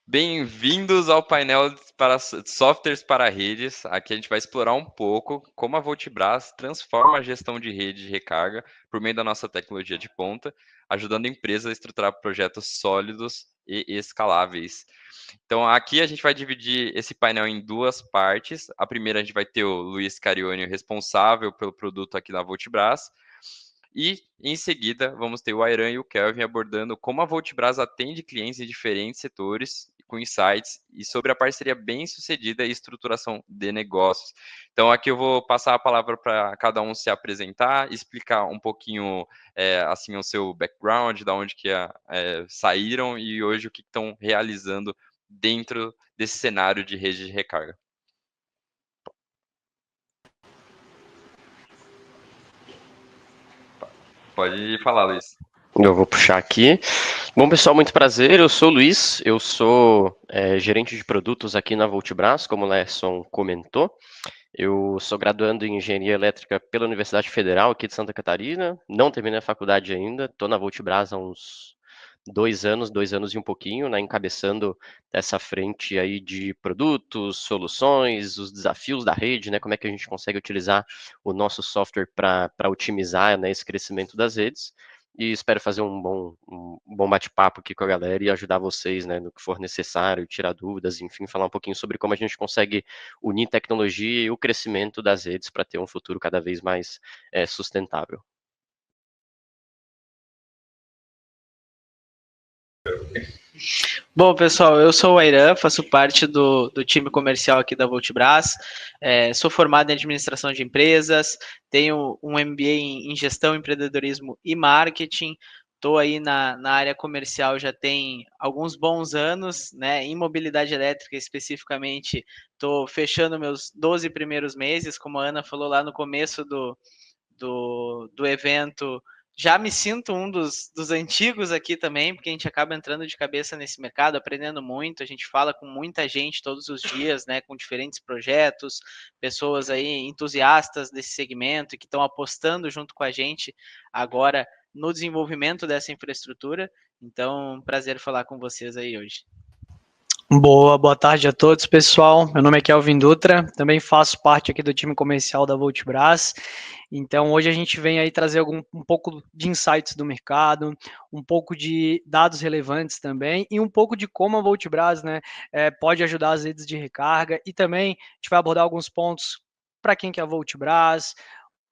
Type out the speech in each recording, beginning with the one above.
Bem-vindos ao painel para softwares para redes. Aqui a gente vai explorar um pouco como a Voltbras transforma a gestão de rede de recarga por meio da nossa tecnologia de ponta, ajudando empresas a estruturar projetos sólidos e escaláveis. Então, aqui a gente vai dividir esse painel em duas partes. A primeira a gente vai ter o Luiz Carione, responsável pelo produto aqui na Voltbras. E, em seguida, vamos ter o Airan e o Kelvin abordando como a Voltbras atende clientes em diferentes setores, com insights e sobre a parceria bem-sucedida e estruturação de negócios. Então, aqui eu vou passar a palavra para cada um se apresentar, explicar um pouquinho, assim, o seu background, da onde que saíram e hoje o que estão realizando dentro desse cenário de rede de recarga. Pode falar, Luiz. Eu vou puxar aqui. Bom, pessoal, muito prazer. Eu sou o Luiz, eu sou gerente de produtos aqui na Voltbras, como o Lerson comentou. Eu sou graduando em Engenharia Elétrica pela Universidade Federal aqui de Santa Catarina. Não terminei a faculdade ainda, estou na Voltbras há uns 2 anos e um pouquinho, né, encabeçando essa frente aí de produtos, soluções, os desafios da rede, né, como é que a gente consegue utilizar o nosso software para otimizar, né, esse crescimento das redes. E espero fazer um bom bate-papo aqui com a galera e ajudar vocês, né, no que for necessário, tirar dúvidas, enfim, falar um pouquinho sobre como a gente consegue unir tecnologia e o crescimento das redes para ter um futuro cada vez mais sustentável. Bom, pessoal, eu sou o Airan, faço parte do time comercial aqui da Voltbras, sou formado em administração de empresas, tenho um MBA em gestão, empreendedorismo e marketing, estou aí na área comercial já tem alguns bons anos, né, em mobilidade elétrica especificamente, estou fechando meus 12 primeiros meses, como a Ana falou lá no começo do evento. Já me sinto um dos antigos aqui também, porque a gente acaba entrando de cabeça nesse mercado, aprendendo muito, a gente fala com muita gente todos os dias, né, com diferentes projetos, pessoas aí entusiastas desse segmento e que estão apostando junto com a gente agora no desenvolvimento dessa infraestrutura. Então, prazer falar com vocês aí hoje. Boa tarde a todos, pessoal. Meu nome é Kelvin Dutra, também faço parte aqui do time comercial da Voltbras. Então, hoje a gente vem aí trazer um pouco de insights do mercado, um pouco de dados relevantes também e um pouco de como a Voltbras, né, pode ajudar as redes de recarga e também a gente vai abordar alguns pontos para quem que é a Voltbras,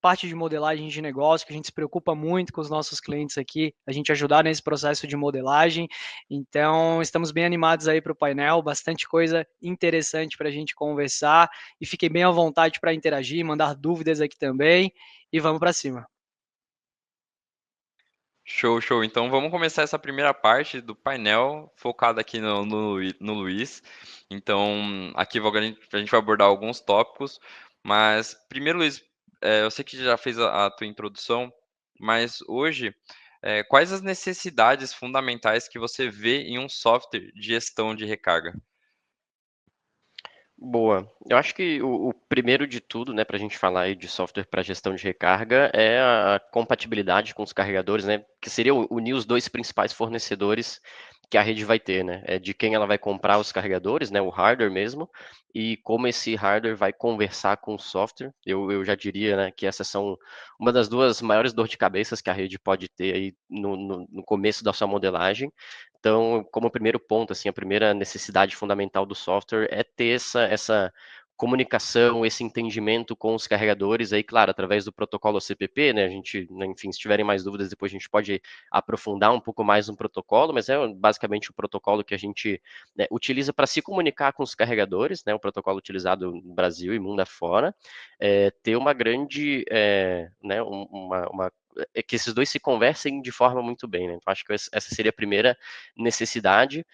parte de modelagem de negócio, que a gente se preocupa muito com os nossos clientes aqui, a gente ajudar nesse processo de modelagem. Então, estamos bem animados aí para o painel, bastante coisa interessante para a gente conversar e fiquem bem à vontade para interagir, mandar dúvidas aqui também e vamos para cima. Show, show. Então vamos começar essa primeira parte do painel focado aqui no Luiz. Então, aqui a gente vai abordar alguns tópicos, mas primeiro, Luiz, eu sei que já fez a tua introdução, mas hoje, quais as necessidades fundamentais que você vê em um software de gestão de recarga? Boa. Eu acho que o primeiro de tudo, né, para a gente falar aí de software para gestão de recarga, é a compatibilidade com os carregadores, né, que seria unir os dois principais fornecedores que a rede vai ter, né, de quem ela vai comprar os carregadores, né, o hardware mesmo, e como esse hardware vai conversar com o software. Eu já diria, né, que essas são uma das duas maiores dor de cabeças que a rede pode ter aí no começo da sua modelagem. Então, como primeiro ponto, assim, a primeira necessidade fundamental do software é ter essa comunicação, esse entendimento com os carregadores, aí, claro, através do protocolo CPP, né, a gente, né, enfim, se tiverem mais dúvidas, depois a gente pode aprofundar um pouco mais no protocolo, mas é basicamente o protocolo que a gente, né, utiliza para se comunicar com os carregadores, né, o protocolo utilizado no Brasil e mundo afora, ter uma grande, né, que esses dois se conversem de forma muito bem, né? Então, acho que essa seria a primeira necessidade,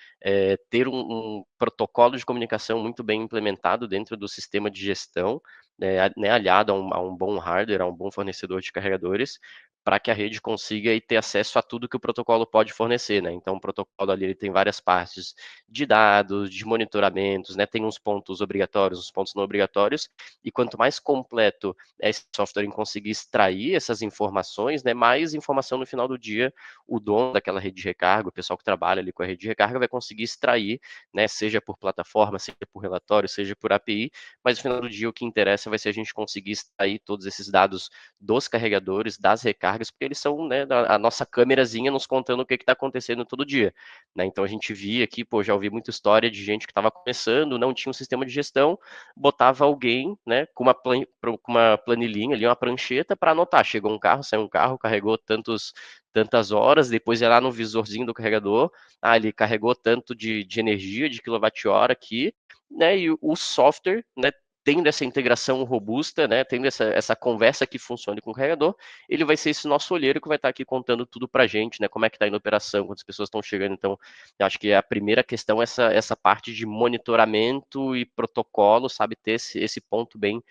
ter um protocolo de comunicação muito bem implementado dentro do sistema de gestão, né, aliado a um bom hardware, a um bom fornecedor de carregadores, para que a rede consiga aí ter acesso a tudo que o protocolo pode fornecer, né? Então, o protocolo ali ele tem várias partes de dados, de monitoramentos, né? Tem uns pontos obrigatórios, uns pontos não obrigatórios, e quanto mais completo é esse software em conseguir extrair essas informações, né? Mais informação no final do dia o dono daquela rede de recarga, o pessoal que trabalha ali com a rede de recarga vai conseguir extrair, né? Seja por plataforma, seja por relatório, seja por API, mas no final do dia o que interessa vai ser a gente conseguir extrair todos esses dados dos carregadores, das recargas, porque eles são, né, a nossa câmerazinha nos contando o que está acontecendo todo dia, né? Então a gente via aqui, pô, já ouvi muita história de gente que estava começando, não tinha um sistema de gestão, botava alguém, né, com uma planilhinha ali, uma prancheta para anotar, chegou um carro, saiu um carro, carregou tantas horas, depois ia lá no visorzinho do carregador, ele carregou tanto de energia, de quilowatt-hora aqui, né, e o software, né, tendo essa integração robusta, né, tendo essa conversa que funcione com o carregador, ele vai ser esse nosso olheiro que vai estar aqui contando tudo para a gente, né, como é que está indo a operação, quantas pessoas estão chegando. Então, eu acho que a primeira questão é essa parte de monitoramento e protocolo, sabe, ter esse ponto bem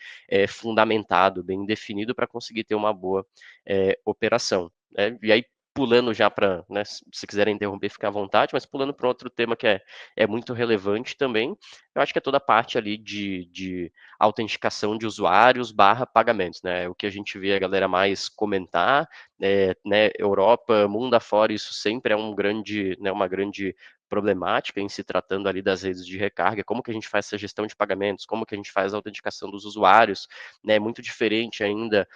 fundamentado, bem definido para conseguir ter uma boa operação. Né? E aí, pulando já para, né, se quiserem interromper, fica à vontade, mas pulando para outro tema que é muito relevante também, eu acho que é toda a parte ali de autenticação de usuários / pagamentos, né? O que a gente vê a galera mais comentar, né, Europa, mundo afora, isso sempre é uma grande problemática em se tratando ali das redes de recarga, como que a gente faz essa gestão de pagamentos, como que a gente faz a autenticação dos usuários, né, muito diferente ainda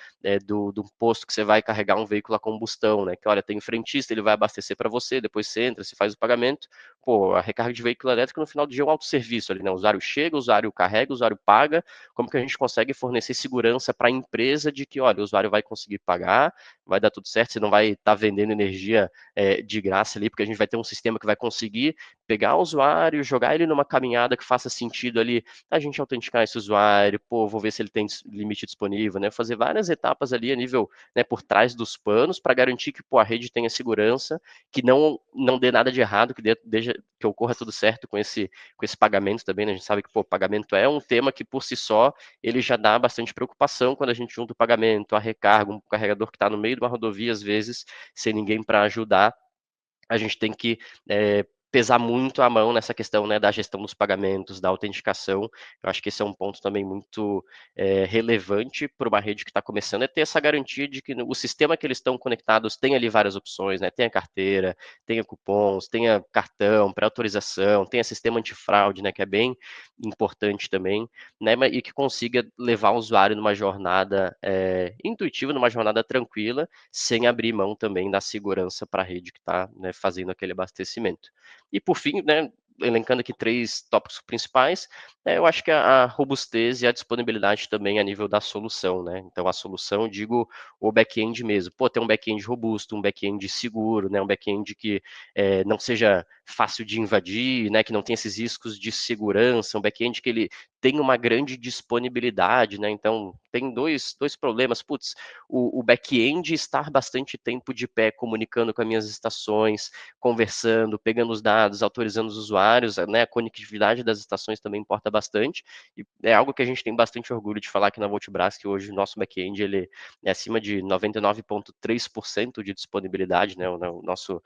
do posto que você vai carregar um veículo a combustão, né, que olha, tem um frentista, ele vai abastecer para você, depois você entra, você faz o pagamento, pô, a recarga de veículo elétrico no final do dia é um autosserviço ali, né, o usuário chega, o usuário carrega, o usuário paga, como que a gente consegue fornecer segurança para a empresa de que, olha, o usuário vai conseguir pagar, vai dar tudo certo, você não vai estar vendendo energia de graça ali, porque a gente vai ter um sistema que vai conseguir pegar o usuário, jogar ele numa caminhada que faça sentido ali, a gente autenticar esse usuário, pô, vou ver se ele tem limite disponível, né, fazer várias etapas ali a nível, né, por trás dos panos, para garantir que, pô, a rede tenha segurança, que não dê nada de errado, que ocorra tudo certo com esse pagamento também, né, a gente sabe que, pô, pagamento é um tema que por si só, ele já dá bastante preocupação quando a gente junta o pagamento, a recarga, um carregador que está no meio de uma rodovia, às vezes, sem ninguém para ajudar, a gente tem que pesar muito a mão nessa questão, né, da gestão dos pagamentos, da autenticação. Eu acho que esse é um ponto também muito relevante para uma rede que está começando, é ter essa garantia de que o sistema que eles estão conectados tem ali várias opções, né, tem a carteira, tem cupons, tem cartão, pré-autorização, tem sistema antifraude, né, que é bem importante também, né, e que consiga levar o usuário numa jornada intuitiva, numa jornada tranquila, sem abrir mão também da segurança para a rede que está, né, fazendo aquele abastecimento. E por fim, né, elencando aqui 3 tópicos principais, eu acho que a robustez e a disponibilidade também a nível da solução, né? Então a solução, digo, o back-end mesmo. Pô, ter um back-end robusto, um back-end seguro, né? Um back-end que não seja fácil de invadir, né? Que não tenha esses riscos de segurança, um back-end que ele tem uma grande disponibilidade, né? Então tem dois problemas. Putz, o back-end estar bastante tempo de pé comunicando com as minhas estações, conversando, pegando os dados, autorizando os usuários, né? A conectividade das estações também importa bastante, e é algo que a gente tem bastante orgulho de falar aqui na Voltbras, que hoje o nosso back-end ele é acima de 99,3% de disponibilidade, né? O nosso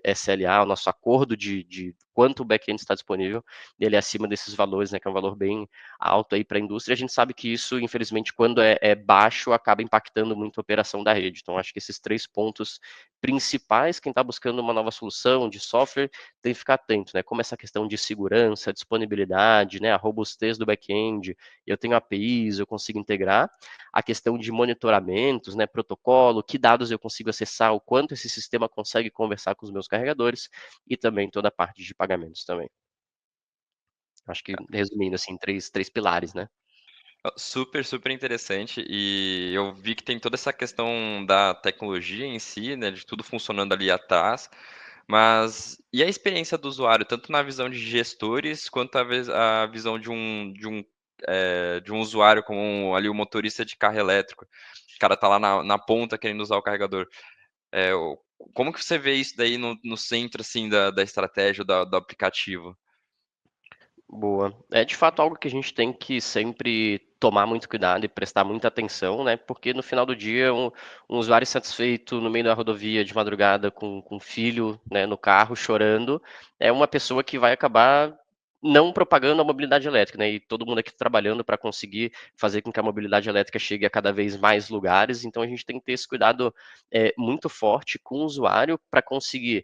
SLA, o nosso acordo de quanto o back-end está disponível, ele é acima desses valores, né? Que é um valor bem alto aí para a indústria. A gente sabe que isso, infelizmente, quando é baixo, acaba impactando muito a operação da rede. Então, acho que esses 3 pontos principais, quem está buscando uma nova solução de software tem que ficar atento, né? Como essa questão de segurança, disponibilidade, né? A robustez do back-end, eu tenho APIs, eu consigo integrar, a questão de monitoramentos, né? Protocolo, que dados eu consigo acessar, o quanto esse sistema consegue conversar com os meus carregadores e também toda a parte de pagamentos também. Acho que, resumindo, assim, três pilares, né? Super, super interessante. E eu vi que tem toda essa questão da tecnologia em si, né, de tudo funcionando ali atrás. Mas e a experiência do usuário, tanto na visão de gestores, quanto a visão de um usuário como ali o motorista de carro elétrico. O cara tá lá na ponta querendo usar o carregador. Como que você vê isso daí no centro, assim, da estratégia do aplicativo? Boa. É de fato algo que a gente tem que sempre tomar muito cuidado e prestar muita atenção, né? Porque no final do dia, um usuário satisfeito no meio da rodovia de madrugada com um filho, né, no carro chorando, é uma pessoa que vai acabar não propagando a mobilidade elétrica, né? E todo mundo aqui trabalhando para conseguir fazer com que a mobilidade elétrica chegue a cada vez mais lugares. Então a gente tem que ter esse cuidado muito forte com o usuário para conseguir,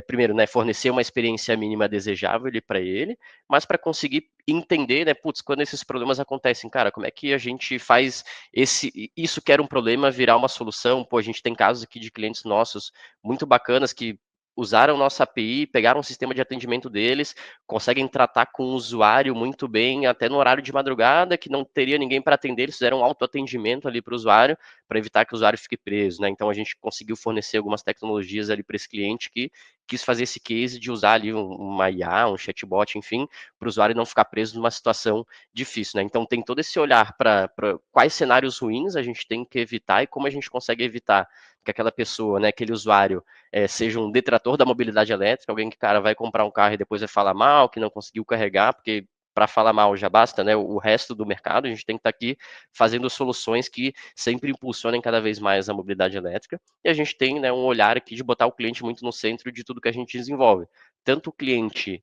primeiro, né, fornecer uma experiência mínima desejável para ele, mas para conseguir entender, né, putz, quando esses problemas acontecem, cara, como é que a gente faz isso que era um problema virar uma solução? Pô, a gente tem casos aqui de clientes nossos muito bacanas que usaram nossa API, pegaram o sistema de atendimento deles, conseguem tratar com o usuário muito bem, até no horário de madrugada, que não teria ninguém para atender, eles fizeram um autoatendimento ali para o usuário, para evitar que o usuário fique preso, né? Então a gente conseguiu fornecer algumas tecnologias ali para esse cliente que quis fazer esse case de usar ali uma IA, um chatbot, enfim, para o usuário não ficar preso numa situação difícil, né? Então tem todo esse olhar para quais cenários ruins a gente tem que evitar e como a gente consegue evitar que aquela pessoa, né, aquele usuário, seja um detrator da mobilidade elétrica, alguém que, cara, vai comprar um carro e depois vai falar mal, que não conseguiu carregar, porque para falar mal já basta, né? O resto do mercado, a gente tem que estar aqui fazendo soluções que sempre impulsionem cada vez mais a mobilidade elétrica. E a gente tem, né, um olhar aqui de botar o cliente muito no centro de tudo que a gente desenvolve. Tanto o cliente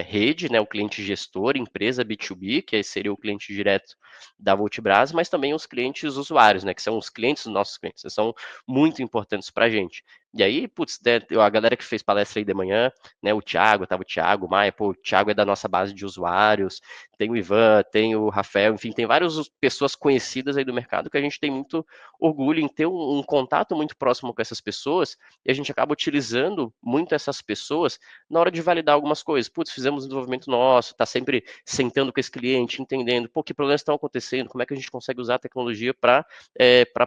rede, né, o cliente gestor, empresa B2B, que seria o cliente direto da Voltbras, mas também os clientes usuários, né, que são os clientes dos nossos clientes, que são muito importantes para a gente. E aí, putz, né, a galera que fez palestra aí de manhã, né, o Thiago, tava o Thiago, o Maia, pô, o Thiago é da nossa base de usuários, tem o Ivan, tem o Rafael, enfim, tem várias pessoas conhecidas aí do mercado que a gente tem muito orgulho em ter um contato muito próximo com essas pessoas, e a gente acaba utilizando muito essas pessoas na hora de validar algumas coisas. Putz, fizemos um desenvolvimento nosso, tá sempre sentando com esse cliente, entendendo, pô, que problemas estão acontecendo, como é que a gente consegue usar a tecnologia para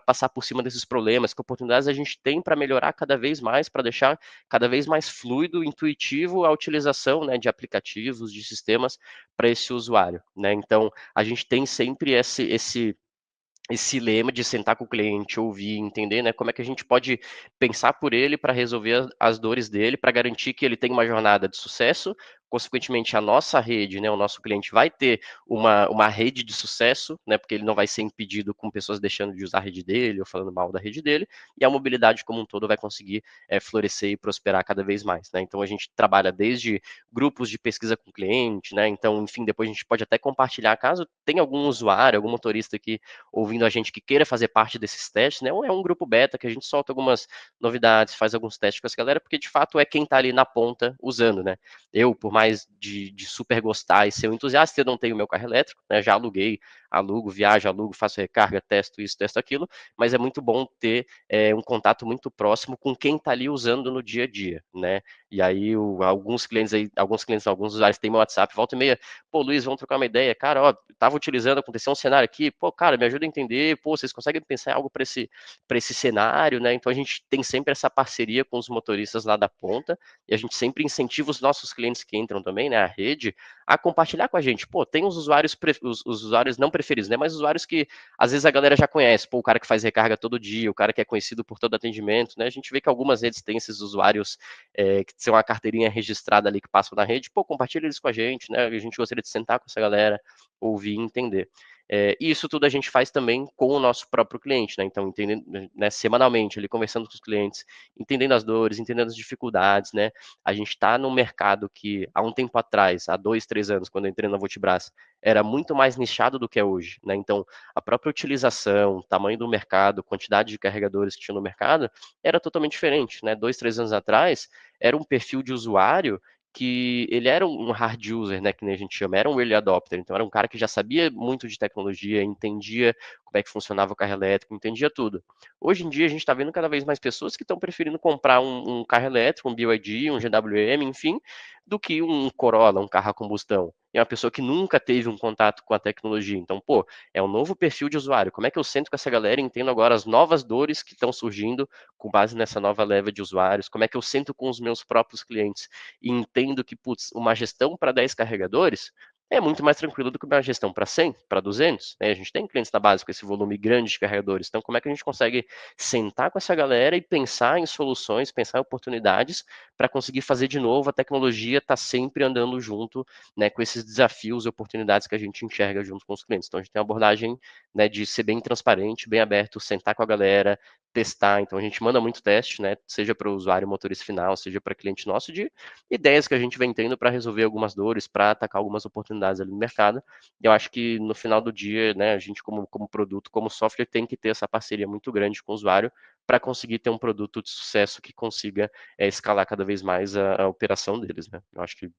passar por cima desses problemas, que oportunidades a gente tem para melhorar cada vez mais, para deixar cada vez mais fluido, intuitivo a utilização, né, de aplicativos, de sistemas para esse usuário, né? Então, a gente tem sempre esse lema de sentar com o cliente, ouvir, entender, né, como é que a gente pode pensar por ele para resolver as dores dele, para garantir que ele tenha uma jornada de sucesso, consequentemente a nossa rede, né, o nosso cliente vai ter uma rede de sucesso, né, porque ele não vai ser impedido com pessoas deixando de usar a rede dele ou falando mal da rede dele, e a mobilidade como um todo vai conseguir florescer e prosperar cada vez mais, né, então a gente trabalha desde grupos de pesquisa com o cliente, né, então, enfim, depois a gente pode até compartilhar, caso tenha algum usuário, algum motorista que ouvindo a gente que queira fazer parte desses testes, né? Ou é um grupo beta que a gente solta algumas novidades, faz alguns testes com essa galera, porque de fato é quem está ali na ponta usando, né? Eu, por mais de super gostar e ser um entusiasta, eu não tenho meu carro elétrico, né? Já aluguei, alugo, viajo, alugo, faço recarga, testo isso, testo aquilo, mas é muito bom ter um contato muito próximo com quem está ali usando no dia a dia, né? E aí alguns clientes, alguns usuários têm meu WhatsApp, volta e meia, pô, Luiz, vamos trocar uma ideia, cara, ó, tava utilizando, aconteceu um cenário aqui, pô, cara, me ajuda a entender, pô, vocês conseguem pensar em algo para esse cenário, né? Então a gente tem sempre essa parceria com os motoristas lá da ponta e a gente sempre incentiva os nossos clientes que entram também, né, a rede, a compartilhar com a gente. Pô, tem os usuários, os usuários não preferidos, né, mas usuários que às vezes a galera já conhece, pô, o cara que faz recarga todo dia, o cara que é conhecido por todo atendimento, né? A gente vê que algumas redes têm esses usuários que são uma carteirinha registrada ali que passam na rede, pô, compartilha eles com a gente, né? A gente gostaria de sentar com essa galera, ouvir e entender. E isso tudo a gente faz também com o nosso próprio cliente, né? Então, entendendo, né, semanalmente, ele conversando com os clientes, entendendo as dores, entendendo as dificuldades, né? A gente está num mercado que, há um tempo atrás, há 2, 3 anos, quando eu entrei na Voltbras, era muito mais nichado do que é hoje, né? Então, a própria utilização, tamanho do mercado, quantidade de carregadores que tinha no mercado, era totalmente diferente, né? 2, 3 anos atrás, era um perfil de usuário que ele era um hard user, né, que nem a gente chama, era um early adopter, então era um cara que já sabia muito de tecnologia, entendia como é que funcionava o carro elétrico, entendia tudo. Hoje em dia a gente está vendo cada vez mais pessoas que estão preferindo comprar um carro elétrico, um BYD, um GWM, enfim, do que um Corolla, um carro a combustão. E é uma pessoa que nunca teve um contato com a tecnologia. Então, pô, é um novo perfil de usuário. Como é que eu sento com essa galera e entendo agora as novas dores que estão surgindo com base nessa nova leva de usuários? Como é que eu sento com os meus próprios clientes e entendo que, putz, uma gestão para 10 carregadores é muito mais tranquilo do que uma gestão para 100, para 200, né? A gente tem clientes na base com esse volume grande de carregadores, então como é que a gente consegue sentar com essa galera e pensar em soluções, pensar em oportunidades para conseguir fazer de novo a tecnologia estar sempre andando junto, né, com esses desafios e oportunidades que a gente enxerga junto com os clientes. Então a gente tem uma abordagem, né, de ser bem transparente, bem aberto, sentar com a galera, testar. Então a gente manda muito teste, né, seja para o usuário motorista final, seja para cliente nosso, de ideias que a gente vem tendo para resolver algumas dores, para atacar algumas oportunidades ali no mercado. E eu acho que no final do dia, né, a gente como produto, como software, tem que ter essa parceria muito grande com o usuário para conseguir ter um produto de sucesso que consiga escalar cada vez mais a operação deles, né? Eu acho que,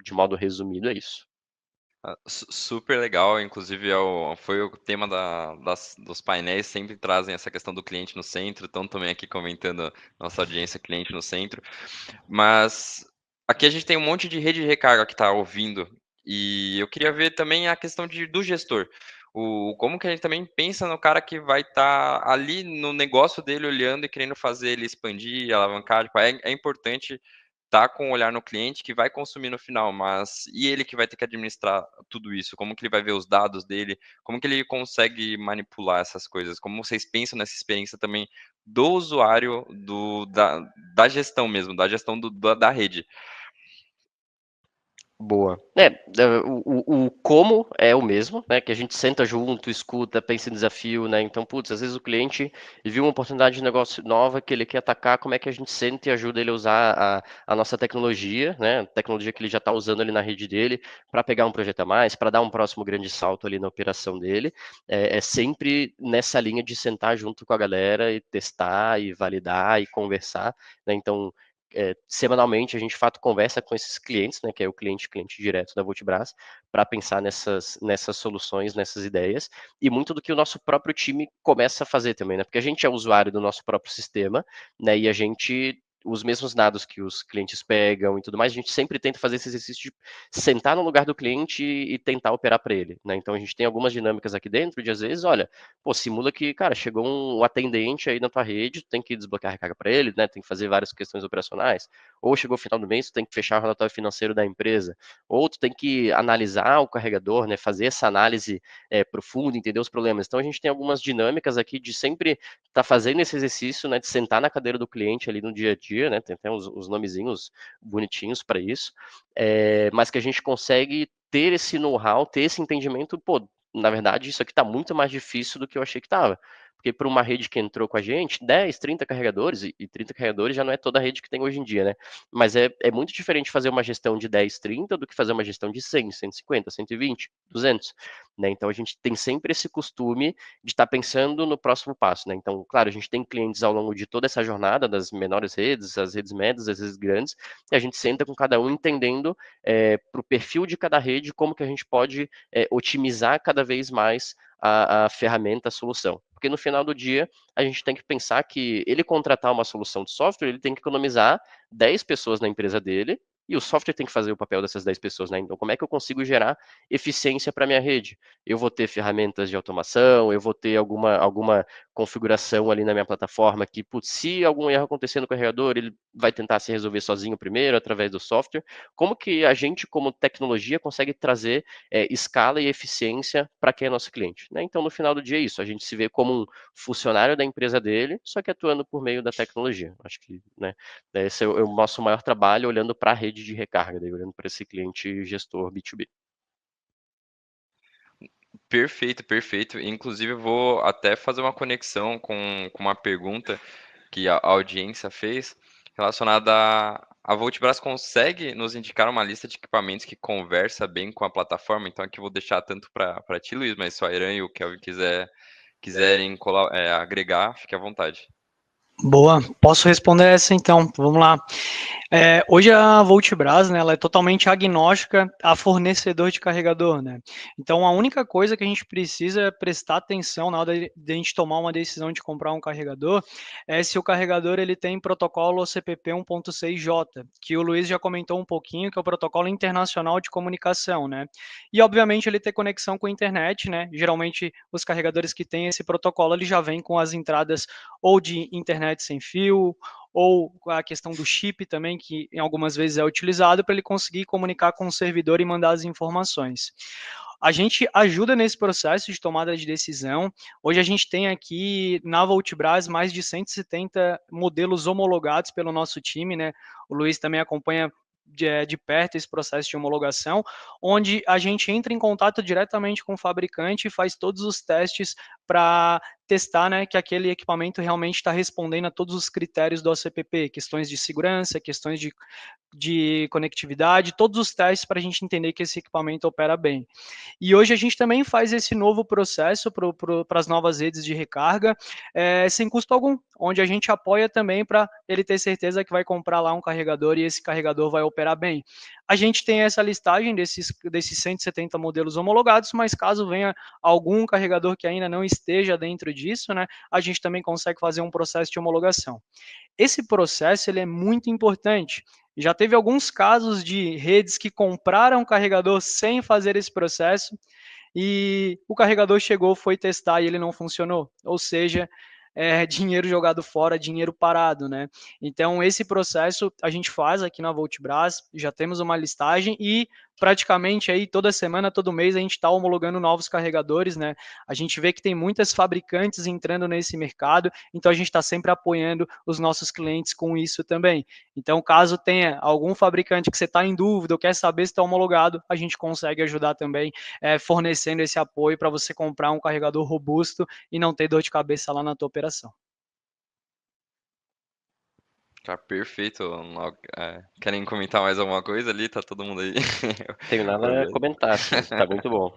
de modo resumido, é isso. Super legal, inclusive foi o tema dos painéis, sempre trazem essa questão do cliente no centro, estão também aqui comentando nossa audiência cliente no centro, mas aqui a gente tem um monte de rede de recarga que está ouvindo, e eu queria ver também a questão do gestor, como que a gente também pensa no cara que vai estar ali no negócio dele olhando e querendo fazer ele expandir, alavancar, tipo, é importante tá com um olhar no cliente que vai consumir no final, mas e ele que vai ter que administrar tudo isso? Como que ele vai ver os dados dele? Como que ele consegue manipular essas coisas? Como vocês pensam nessa experiência também do usuário, da gestão mesmo, da gestão da rede? Boa. O como é o mesmo, né? Que a gente senta junto, escuta, pensa em desafio, né? Então, putz, às vezes o cliente viu uma oportunidade de negócio nova que ele quer atacar, como é que a gente senta e ajuda ele a usar a nossa tecnologia, né? Tecnologia que ele já está usando ali na rede dele, para pegar um projeto a mais, para dar um próximo grande salto ali na operação dele. É sempre nessa linha de sentar junto com a galera e testar e validar e conversar, né? Então, semanalmente a gente de fato conversa com esses clientes, né, que é o cliente direto da Vultibras, para pensar nessas soluções, nessas ideias, e muito do que o nosso próprio time começa a fazer também, né, porque a gente é usuário do nosso próprio sistema, né, e a gente os mesmos dados que os clientes pegam e tudo mais, a gente sempre tenta fazer esse exercício de sentar no lugar do cliente e tentar operar para ele, né? Então a gente tem algumas dinâmicas aqui dentro de às vezes, olha, pô, simula que, cara, chegou um atendente aí na tua rede, tu tem que desbloquear a recarga para ele, né? Tem que fazer várias questões operacionais. Ou chegou o final do mês, tu tem que fechar o relatório financeiro da empresa. Ou tu tem que analisar o carregador, né? Fazer essa análise profunda, entender os problemas. Então a gente tem algumas dinâmicas aqui de sempre estar fazendo esse exercício, né? De sentar na cadeira do cliente ali no dia a dia, né? Tem até uns nomezinhos bonitinhos para isso, mas que a gente consegue ter esse know-how, ter esse entendimento, pô, na verdade, isso aqui está muito mais difícil do que eu achei que estava. Porque para uma rede que entrou com a gente, 10, 30 carregadores, e 30 carregadores já não é toda a rede que tem hoje em dia, né? Mas é muito diferente fazer uma gestão de 10, 30 do que fazer uma gestão de 100, 150, 120, 200. Né? Então a gente tem sempre esse costume de estar pensando no próximo passo. Né? Então, claro, a gente tem clientes ao longo de toda essa jornada, das menores redes, as redes médias, as redes grandes, e a gente senta com cada um entendendo para o perfil de cada rede como que a gente pode otimizar cada vez mais a ferramenta, a solução. Porque no final do dia, a gente tem que pensar que ele contratar uma solução de software, ele tem que economizar 10 pessoas na empresa dele, e o software tem que fazer o papel dessas 10 pessoas, né? Então, como é que eu consigo gerar eficiência para minha rede? Eu vou ter ferramentas de automação, eu vou ter alguma configuração ali na minha plataforma que, putz, se algum erro acontecer no carregador, ele vai tentar se resolver sozinho primeiro, através do software. Como que a gente, como tecnologia, consegue trazer escala e eficiência para quem é nosso cliente? Né? Então, no final do dia é isso, a gente se vê como um funcionário da empresa dele, só que atuando por meio da tecnologia. Acho que, né, esse é o nosso maior trabalho, olhando para a rede de recarga, daí, olhando para esse cliente gestor B2B. Perfeito, perfeito. Inclusive, eu vou até fazer uma conexão com uma pergunta que a audiência fez, relacionada a Voltbras consegue nos indicar uma lista de equipamentos que conversa bem com a plataforma? Então aqui eu vou deixar tanto para ti, Luiz, mas se o Airan e o Kelvin quiserem agregar, fique à vontade. Boa, posso responder essa então, vamos lá. Hoje a Voltbras, né, ela é totalmente agnóstica a fornecedor de carregador, né? Então a única coisa que a gente precisa é prestar atenção na hora de a gente tomar uma decisão de comprar um carregador é se o carregador ele tem protocolo CPP 1.6J, que o Luiz já comentou um pouquinho, que é o protocolo internacional de comunicação, né? E obviamente ele tem conexão com a internet, né? Geralmente os carregadores que têm esse protocolo ele já vem com as entradas ou de internet internet sem fio, ou a questão do chip também, que em algumas vezes é utilizado para ele conseguir comunicar com o servidor e mandar as informações. A gente ajuda nesse processo de tomada de decisão. Hoje a gente tem aqui na Voltbras mais de 170 modelos homologados pelo nosso time, né? O Luiz também acompanha de perto esse processo de homologação, onde a gente entra em contato diretamente com o fabricante e faz todos os testes para testar, né, que aquele equipamento realmente está respondendo a todos os critérios do OCPP, questões de segurança, questões de conectividade, todos os testes para a gente entender que esse equipamento opera bem. E hoje a gente também faz esse novo processo para as novas redes de recarga, sem custo algum, onde a gente apoia também para ele ter certeza que vai comprar lá um carregador e esse carregador vai operar bem. A gente tem essa listagem desses 170 modelos homologados, mas caso venha algum carregador que ainda não esteja dentro disso, né, a gente também consegue fazer um processo de homologação. Esse processo ele é muito importante. Já teve alguns casos de redes que compraram carregador sem fazer esse processo e o carregador chegou, foi testar e ele não funcionou. Ou seja, dinheiro jogado fora, dinheiro parado, né? Então, esse processo a gente faz aqui na Voltbras, já temos uma listagem e praticamente aí toda semana, todo mês a gente está homologando novos carregadores, né? A gente vê que tem muitas fabricantes entrando nesse mercado, então a gente está sempre apoiando os nossos clientes com isso também. Então, caso tenha algum fabricante que você está em dúvida ou quer saber se está homologado, a gente consegue ajudar também, fornecendo esse apoio para você comprar um carregador robusto e não ter dor de cabeça lá na tua operação. Tá perfeito. Querem comentar mais alguma coisa ali? Tá todo mundo aí? Tenho nada a comentar, assim, tá muito bom.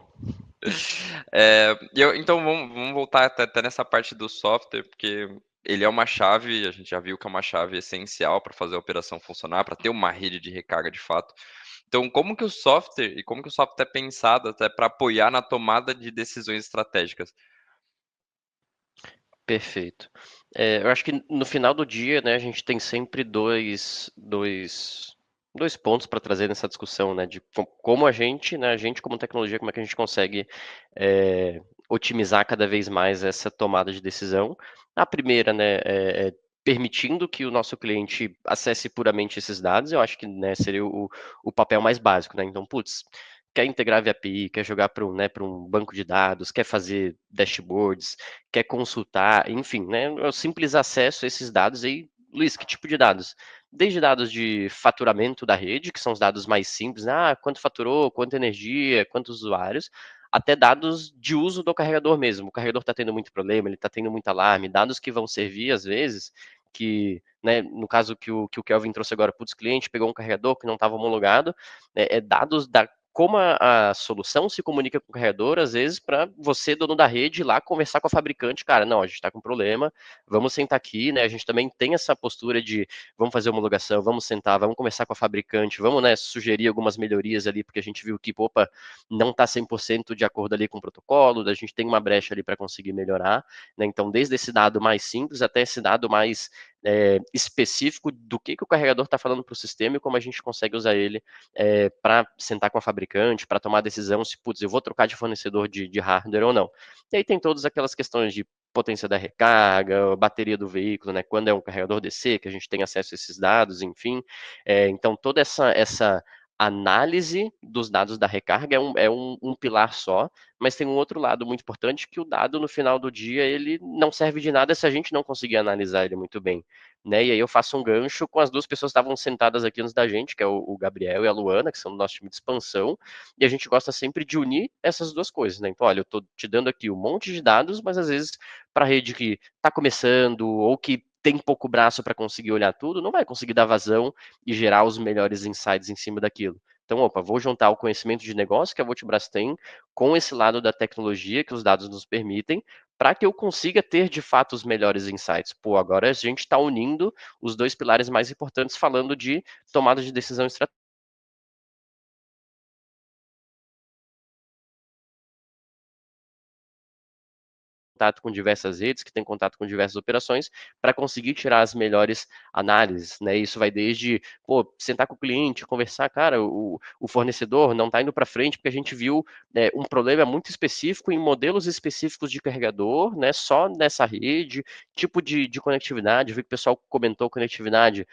Então vamos voltar até nessa parte do software, porque ele é uma chave, a gente já viu que é uma chave essencial para fazer a operação funcionar, para ter uma rede de recarga de fato. Então, como que o software é pensado até para apoiar na tomada de decisões estratégicas? Perfeito. Eu acho que no final do dia, né, a gente tem sempre dois pontos para trazer nessa discussão, né, de como a gente, né, a gente como tecnologia, como é que a gente consegue otimizar cada vez mais essa tomada de decisão. A primeira, né, permitindo que o nosso cliente acesse puramente esses dados, eu acho que, né, seria o papel mais básico, né, então, putz, quer integrar via API, quer jogar para um banco de dados, quer fazer dashboards, quer consultar, enfim, né, o simples acesso a esses dados aí. Luiz, que tipo de dados? Desde dados de faturamento da rede, que são os dados mais simples, quanto faturou, quanta energia, quantos usuários, até dados de uso do carregador mesmo. O carregador está tendo muito problema, ele está tendo muito alarme, dados que vão servir, às vezes, que, né, no caso que o Kelvin trouxe agora, putz, cliente pegou um carregador que não estava homologado, dados da como a solução se comunica com o carregador, às vezes, para você, dono da rede, ir lá conversar com a fabricante, cara, não, a gente está com problema, vamos sentar aqui, né, a gente também tem essa postura de, vamos fazer homologação, vamos sentar, vamos conversar com a fabricante, vamos, né, sugerir algumas melhorias ali, porque a gente viu que, opa, não está 100% de acordo ali com o protocolo, a gente tem uma brecha ali para conseguir melhorar, né, então, desde esse dado mais simples até esse dado mais específico do que o carregador está falando para o sistema e como a gente consegue usar ele para sentar com a fabricante, para tomar a decisão se, putz, eu vou trocar de fornecedor de hardware ou não. E aí tem todas aquelas questões de potência da recarga, bateria do veículo, né, quando é um carregador DC, que a gente tem acesso a esses dados, enfim. Então, toda essa análise dos dados da recarga é um pilar só, mas tem um outro lado muito importante, que o dado, no final do dia, ele não serve de nada se a gente não conseguir analisar ele muito bem. Né? E aí eu faço um gancho com as duas pessoas que estavam sentadas aqui antes da gente, que é o Gabriel e a Luana, que são do nosso time de expansão, e a gente gosta sempre de unir essas duas coisas, né? Então, olha, eu estou te dando aqui um monte de dados, mas às vezes para a rede que está começando ou que tem pouco braço para conseguir olhar tudo, não vai conseguir dar vazão e gerar os melhores insights em cima daquilo. Então, opa, vou juntar o conhecimento de negócio que a Voltbras tem com esse lado da tecnologia que os dados nos permitem, para que eu consiga ter de fato os melhores insights. Pô, agora a gente está unindo os dois pilares mais importantes falando de tomada de decisão estratégica. contato com diversas redes, que tem contato com diversas operações, para conseguir tirar as melhores análises, né? Isso vai desde, sentar com o cliente, conversar, cara, o fornecedor não está indo para frente porque a gente viu um problema muito específico em modelos específicos de carregador, né? Só nessa rede, tipo de conectividade, eu vi que o pessoal comentou conectividade.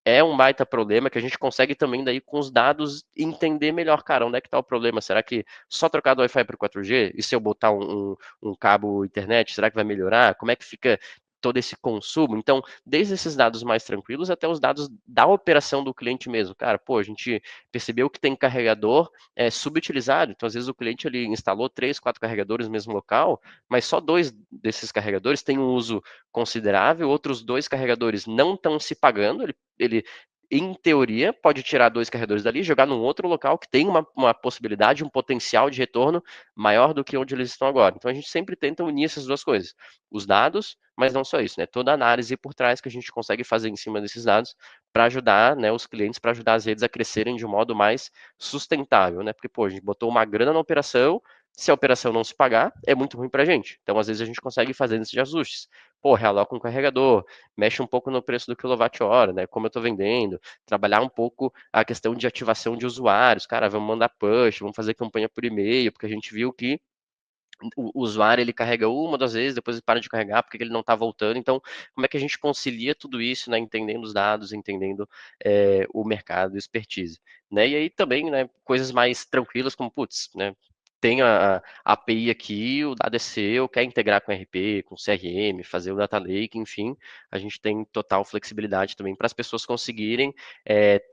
É um baita problema que a gente consegue também daí com os dados entender melhor, cara, onde é que está o problema? Será que só trocar do Wi-Fi para 4G? E se eu botar um cabo internet, será que vai melhorar? Como é que fica todo esse consumo? Então, desde esses dados mais tranquilos até os dados da operação do cliente mesmo. Cara, a gente percebeu que tem carregador subutilizado, então às vezes o cliente ele instalou 3, 4 carregadores no mesmo local, mas só 2 desses carregadores têm um uso considerável, outros 2 carregadores não estão se pagando, ele em teoria, pode tirar 2 carregadores dali, jogar num outro local que tem uma possibilidade, um potencial de retorno maior do que onde eles estão agora. Então a gente sempre tenta unir essas duas coisas. Os dados, mas não só isso, né? Toda a análise por trás que a gente consegue fazer em cima desses dados para ajudar, né, os clientes, para ajudar as redes a crescerem de um modo mais sustentável, né? Porque, a gente botou uma grana na operação, se a operação não se pagar, é muito ruim para a gente. Então, às vezes, a gente consegue fazer esses ajustes. Realoca um carregador, mexe um pouco no preço do quilowatt-hora, né? Como eu estou vendendo, trabalhar um pouco a questão de ativação de usuários. Cara, vamos mandar push, vamos fazer campanha por e-mail, porque a gente viu que o usuário ele carrega uma, 2 vezes, depois ele para de carregar porque ele não está voltando. Então, como é que a gente concilia tudo isso, né? Entendendo os dados, entendendo o mercado, expertise, né? E aí também, né? Coisas mais tranquilas como, né? Tem a API aqui, o dado é seu, quer integrar com RP, com CRM, fazer o data lake, enfim, a gente tem total flexibilidade também para as pessoas conseguirem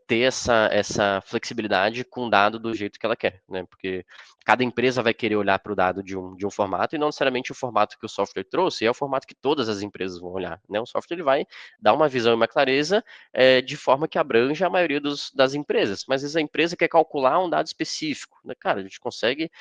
ter essa flexibilidade com o dado do jeito que ela quer, né? Porque cada empresa vai querer olhar para o dado de um formato e não necessariamente o formato que o software trouxe é o formato que todas as empresas vão olhar, né? O software ele vai dar uma visão e uma clareza de forma que abrange a maioria das empresas, mas às vezes a empresa quer calcular um dado específico, né? Cara, a gente consegue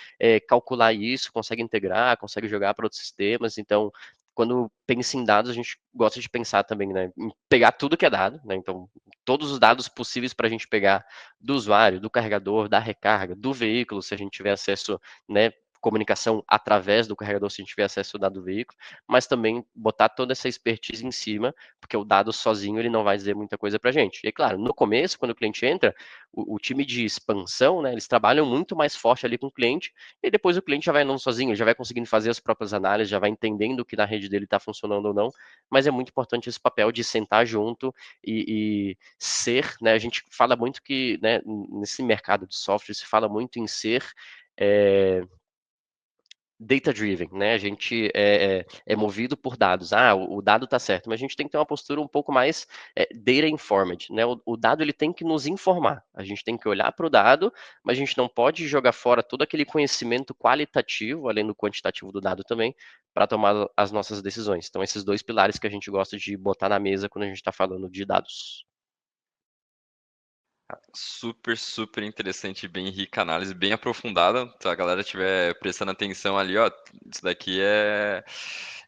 calcular isso, consegue integrar, consegue jogar para outros sistemas, então quando pensa em dados, a gente gosta de pensar também, né, em pegar tudo que é dado, né, então todos os dados possíveis para a gente pegar do usuário, do carregador, da recarga, do veículo, se a gente tiver acesso, né, comunicação através do carregador, se a gente tiver acesso ao dado do veículo, mas também botar toda essa expertise em cima, porque o dado sozinho ele não vai dizer muita coisa para a gente. E claro, no começo, quando o cliente entra, o time de expansão, né, eles trabalham muito mais forte ali com o cliente, e depois o cliente já vai andando sozinho, ele já vai conseguindo fazer as próprias análises, já vai entendendo o que na rede dele está funcionando ou não, mas é muito importante esse papel de sentar junto e ser, né, a gente fala muito que, né, nesse mercado de software, se fala muito em ser data-driven, né? A gente é movido por dados. O dado está certo, mas a gente tem que ter uma postura um pouco mais data-informed, né? O dado ele tem que nos informar. A gente tem que olhar para o dado, mas a gente não pode jogar fora todo aquele conhecimento qualitativo, além do quantitativo do dado também, para tomar as nossas decisões. Então, esses 2 pilares que a gente gosta de botar na mesa quando a gente está falando de dados. Super, super interessante, bem rica análise, bem aprofundada. Se a galera estiver prestando atenção ali, ó, isso daqui é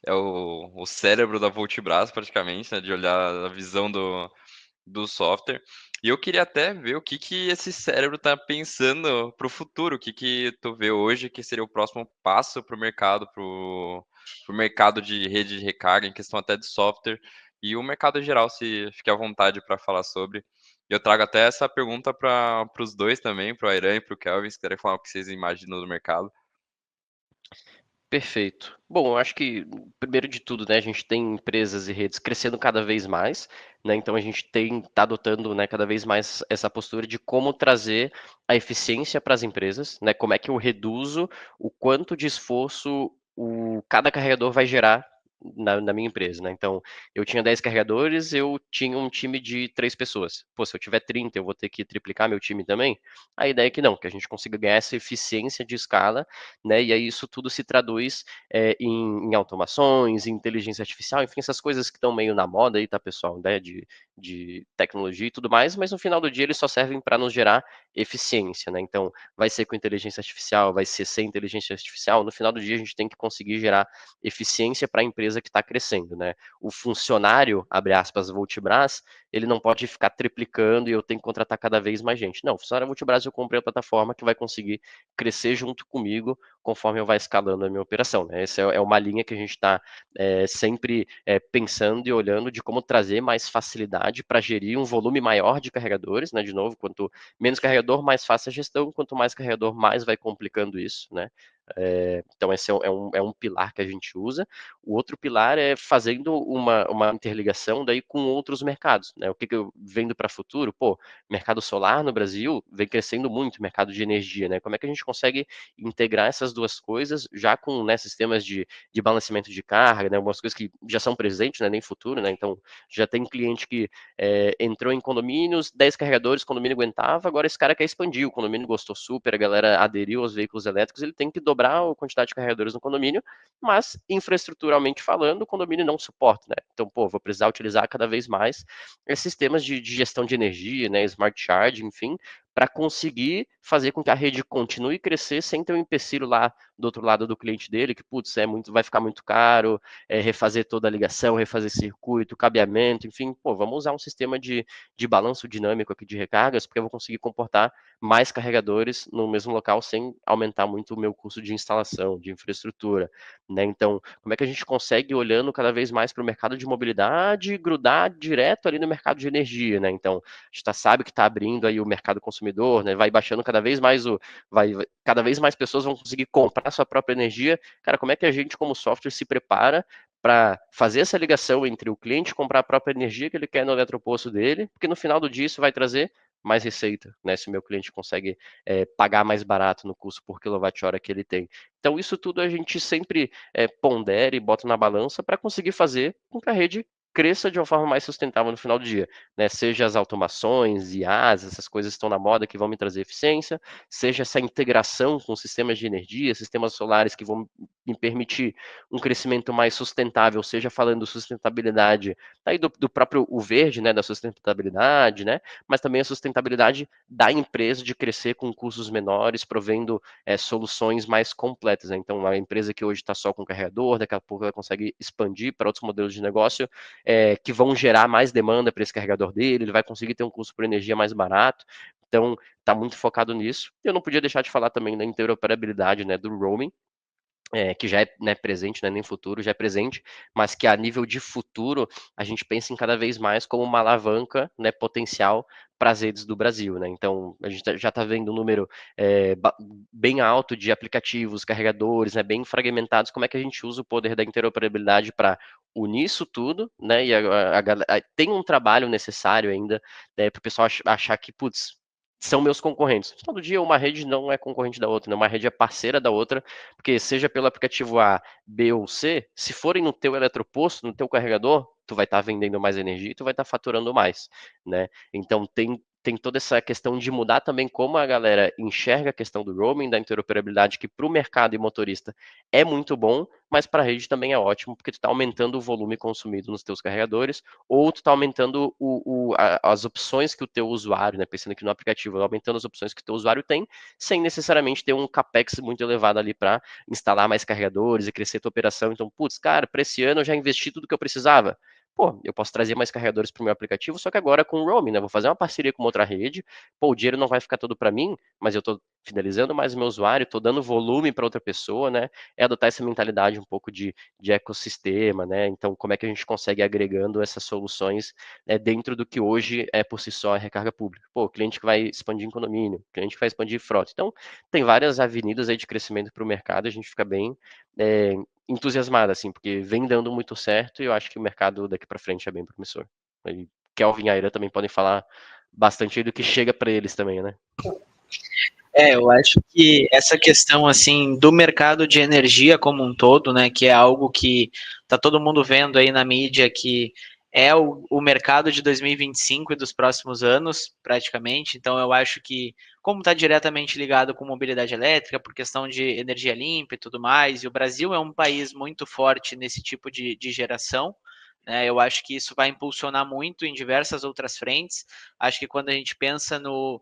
o cérebro da Voltibras, praticamente, né, de olhar a visão do software. E eu queria até ver o que esse cérebro está pensando para o futuro, o que tu vê hoje que seria o próximo passo para o mercado, para o mercado de rede de recarga, em questão até de software, e o mercado geral, se fique à vontade para falar sobre. Eu trago até essa pergunta para os dois também, para o Airan e para o Kelvin, se quiserem falar o que vocês imaginam do mercado. Perfeito. Bom, eu acho que, primeiro de tudo, né, a gente tem empresas e redes crescendo cada vez mais, né, então a gente está adotando, né, cada vez mais essa postura de como trazer a eficiência para as empresas, né, como é que eu reduzo o quanto de esforço cada carregador vai gerar na minha empresa, né, então eu tinha 10 carregadores, eu tinha um time de 3 pessoas. Se eu tiver 30, eu vou ter que triplicar meu time também? A ideia é que não, que a gente consiga ganhar essa eficiência de escala, né, e aí isso tudo se traduz em automações, em inteligência artificial, enfim, essas coisas que estão meio na moda aí, tá, pessoal, né, de tecnologia e tudo mais, mas no final do dia eles só servem para nos gerar eficiência, né? Então, vai ser com inteligência artificial, vai ser sem inteligência artificial, no final do dia a gente tem que conseguir gerar eficiência para a empresa que está crescendo, né? O funcionário, abre aspas, Voltibras, ele não pode ficar triplicando e eu tenho que contratar cada vez mais gente. Não, funcionário Multibras eu comprei a plataforma que vai conseguir crescer junto comigo conforme eu vá escalando a minha operação, né? Essa é uma linha que a gente está sempre pensando e olhando de como trazer mais facilidade para gerir um volume maior de carregadores, né? De novo, quanto menos carregador, mais fácil a gestão, quanto mais carregador, mais vai complicando isso, né? Então, esse é um pilar que a gente usa. O outro pilar é fazendo uma interligação daí com outros mercados, né? O que eu vendo para futuro? Pô, mercado solar no Brasil vem crescendo muito, mercado de energia, né? Como é que a gente consegue integrar essas duas coisas já com, né, sistemas de balanceamento de carga, né? Algumas coisas que já são presentes, né? Nem futuro, né? Então, já tem cliente que entrou em condomínios, 10 carregadores, o condomínio aguentava, agora esse cara quer expandir, o condomínio gostou super, a galera aderiu aos veículos elétricos, ele tem que dobrar a quantidade de carregadores no condomínio, mas infraestruturalmente falando, o condomínio não suporta, né? Então, pô, vou precisar utilizar cada vez mais esses sistemas de gestão de energia, né? Smart charge, enfim, para conseguir fazer com que a rede continue a crescer sem ter um empecilho lá do outro lado do cliente dele, que, putz, vai ficar muito caro, refazer toda a ligação, refazer circuito, cabeamento, enfim, pô, vamos usar um sistema de balanço dinâmico aqui de recargas, porque eu vou conseguir comportar mais carregadores no mesmo local sem aumentar muito o meu custo de instalação, de infraestrutura, né? Então, como é que a gente consegue, olhando cada vez mais para o mercado de mobilidade, grudar direto ali no mercado de energia, né? Então, a gente sabe que está abrindo aí o mercado consumidor, né? Vai baixando cada vez mais cada vez mais pessoas vão conseguir comprar sua própria energia. Cara, como é que a gente, como software, se prepara para fazer essa ligação entre o cliente comprar a própria energia que ele quer no eletroposto dele, porque no final do dia isso vai trazer mais receita, né? Se o meu cliente consegue pagar mais barato no custo por quilowatt-hora que ele tem. Então, isso tudo a gente sempre pondera e bota na balança para conseguir fazer com que a rede cresça de uma forma mais sustentável no final do dia, né? Seja as automações, IaaS, essas coisas estão na moda que vão me trazer eficiência, seja essa integração com sistemas de energia, sistemas solares que vão me permitir um crescimento mais sustentável, seja falando sustentabilidade, aí do próprio o verde, né, da sustentabilidade, né, mas também a sustentabilidade da empresa de crescer com custos menores, provendo soluções mais completas, né? Então, a empresa que hoje está só com carregador, daqui a pouco ela consegue expandir para outros modelos de negócio, que vão gerar mais demanda para esse carregador dele, ele vai conseguir ter um custo por energia mais barato. Então, está muito focado nisso. Eu não podia deixar de falar também da interoperabilidade, né, do roaming, que já é, né, presente, não é nem futuro, já é presente, mas que a nível de futuro a gente pensa em cada vez mais como uma alavanca, né, potencial para as redes do Brasil, né? Então a gente já está vendo um número bem alto de aplicativos, carregadores, né, bem fragmentados. Como é que a gente usa o poder da interoperabilidade para unir isso tudo, né? E tem um trabalho necessário ainda, né, para o pessoal achar que, putz, são meus concorrentes. Todo dia uma rede não é concorrente da outra, né? Uma rede é parceira da outra, porque seja pelo aplicativo A, B ou C, se forem no teu eletroposto, no teu carregador, tu vai estar vendendo mais energia e tu vai estar faturando mais, né? Então tem toda essa questão de mudar também como a galera enxerga a questão do roaming, da interoperabilidade, que para o mercado e motorista é muito bom, mas para a rede também é ótimo, porque tu está aumentando o volume consumido nos teus carregadores, ou tu está aumentando as opções que o teu usuário, né, pensando aqui no aplicativo, aumentando as opções que o teu usuário tem, sem necessariamente ter um capex muito elevado ali para instalar mais carregadores e crescer a tua operação. Então, putz, cara, para esse ano eu já investi tudo que eu precisava. Pô, eu posso trazer mais carregadores para o meu aplicativo, só que agora com o roaming, né? Vou fazer uma parceria com outra rede. Pô, o dinheiro não vai ficar todo para mim, mas eu estou fidelizando mais o meu usuário, estou dando volume para outra pessoa, né? É adotar essa mentalidade um pouco de ecossistema, né? Então, como é que a gente consegue ir agregando essas soluções dentro do que hoje é por si só a recarga pública? Pô, cliente que vai expandir em condomínio, cliente que vai expandir frota. Então, tem várias avenidas aí de crescimento para o mercado, a gente fica bem entusiasmado, assim, porque vem dando muito certo e eu acho que o mercado daqui para frente é bem promissor. E Kelvin e Aira também podem falar bastante aí do que chega para eles também, né? Eu acho que essa questão, assim, do mercado de energia como um todo, né, que é algo que tá todo mundo vendo aí na mídia, que é o mercado de 2025 e dos próximos anos, praticamente. Então, eu acho que, como está diretamente ligado com mobilidade elétrica, por questão de energia limpa e tudo mais, e o Brasil é um país muito forte nesse tipo de geração, né, eu acho que isso vai impulsionar muito em diversas outras frentes. Acho que quando a gente pensa no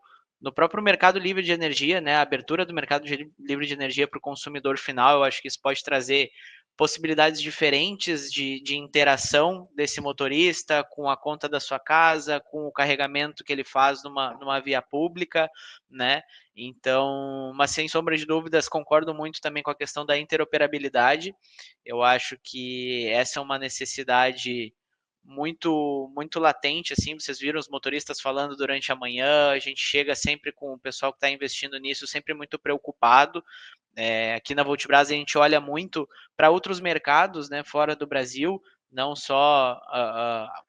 próprio mercado livre de energia, né, a abertura do mercado livre de energia para o consumidor final, eu acho que isso pode trazer possibilidades diferentes de interação desse motorista com a conta da sua casa, com o carregamento que ele faz numa via pública, né? Então, mas sem sombra de dúvidas, concordo muito também com a questão da interoperabilidade. Eu acho que essa é uma necessidade muito latente, assim, vocês viram os motoristas falando durante a manhã, a gente chega sempre com o pessoal que está investindo nisso, sempre muito preocupado. Aqui na Voltibras a gente olha muito para outros mercados, né, fora do Brasil, não só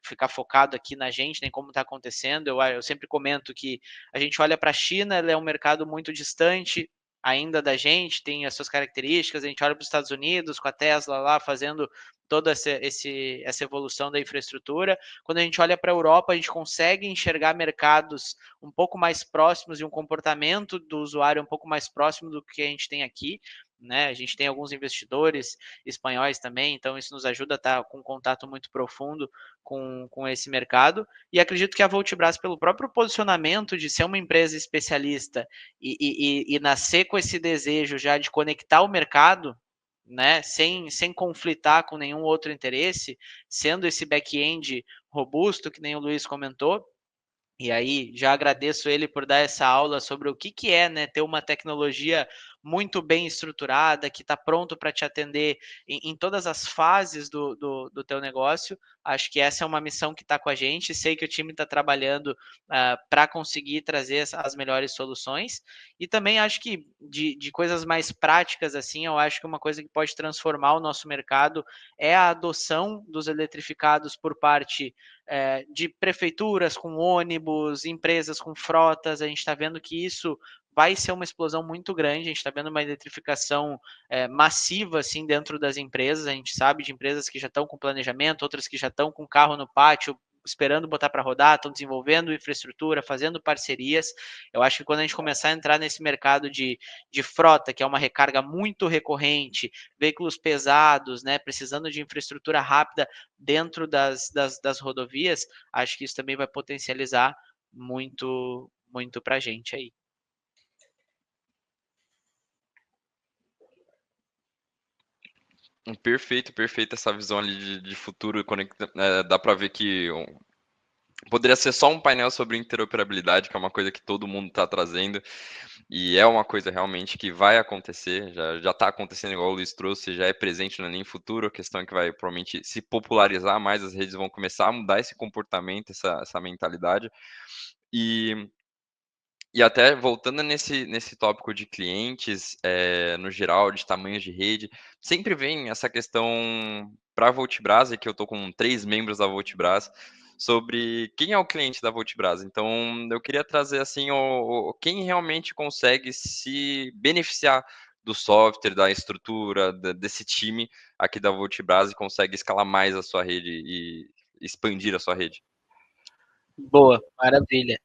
ficar focado aqui na gente, nem como está acontecendo. Eu sempre comento que a gente olha para a China, ela é um mercado muito distante ainda da gente, tem as suas características. A gente olha para os Estados Unidos, com a Tesla lá fazendo toda essa evolução da infraestrutura. Quando a gente olha para a Europa, a gente consegue enxergar mercados um pouco mais próximos e um comportamento do usuário um pouco mais próximo do que a gente tem aqui, né? A gente tem alguns investidores espanhóis também, então isso nos ajuda a estar com um contato muito profundo com esse mercado. E acredito que a Voltibras, pelo próprio posicionamento de ser uma empresa especialista e nascer com esse desejo já de conectar o mercado, né, sem conflitar com nenhum outro interesse, sendo esse back-end robusto, que nem o Luiz comentou. E aí, já agradeço ele por dar essa aula sobre o que é, né, ter uma tecnologia muito bem estruturada, que está pronto para te atender em todas as fases do teu negócio. Acho que essa é uma missão que está com a gente. Sei que o time está trabalhando para conseguir trazer as melhores soluções. E também acho que de coisas mais práticas, assim, eu acho que uma coisa que pode transformar o nosso mercado é a adoção dos eletrificados por parte de prefeituras com ônibus, empresas com frotas. A gente está vendo que isso vai ser uma explosão muito grande. A gente está vendo uma eletrificação massiva assim dentro das empresas. A gente sabe de empresas que já estão com planejamento, outras que já estão com carro no pátio, esperando botar para rodar, estão desenvolvendo infraestrutura, fazendo parcerias. Eu acho que quando a gente começar a entrar nesse mercado de frota, que é uma recarga muito recorrente, veículos pesados, né, precisando de infraestrutura rápida dentro das rodovias, acho que isso também vai potencializar muito para a gente aí. Perfeito, perfeito essa visão ali de futuro. Dá para ver que poderia ser só um painel sobre interoperabilidade, que é uma coisa que todo mundo está trazendo, e é uma coisa realmente que vai acontecer, já está acontecendo, igual o Luiz trouxe, já é presente, não é nem futuro. A questão é que vai provavelmente se popularizar mais, as redes vão começar a mudar esse comportamento, essa mentalidade. E até voltando nesse tópico de clientes, no geral, de tamanhos de rede, sempre vem essa questão para a Voltibras, e que eu estou com 3 membros da Voltibras, sobre quem é o cliente da Voltibras. Então, eu queria trazer assim quem realmente consegue se beneficiar do software, da estrutura, desse time aqui da Voltibras, e consegue escalar mais a sua rede e expandir a sua rede. Boa, maravilha.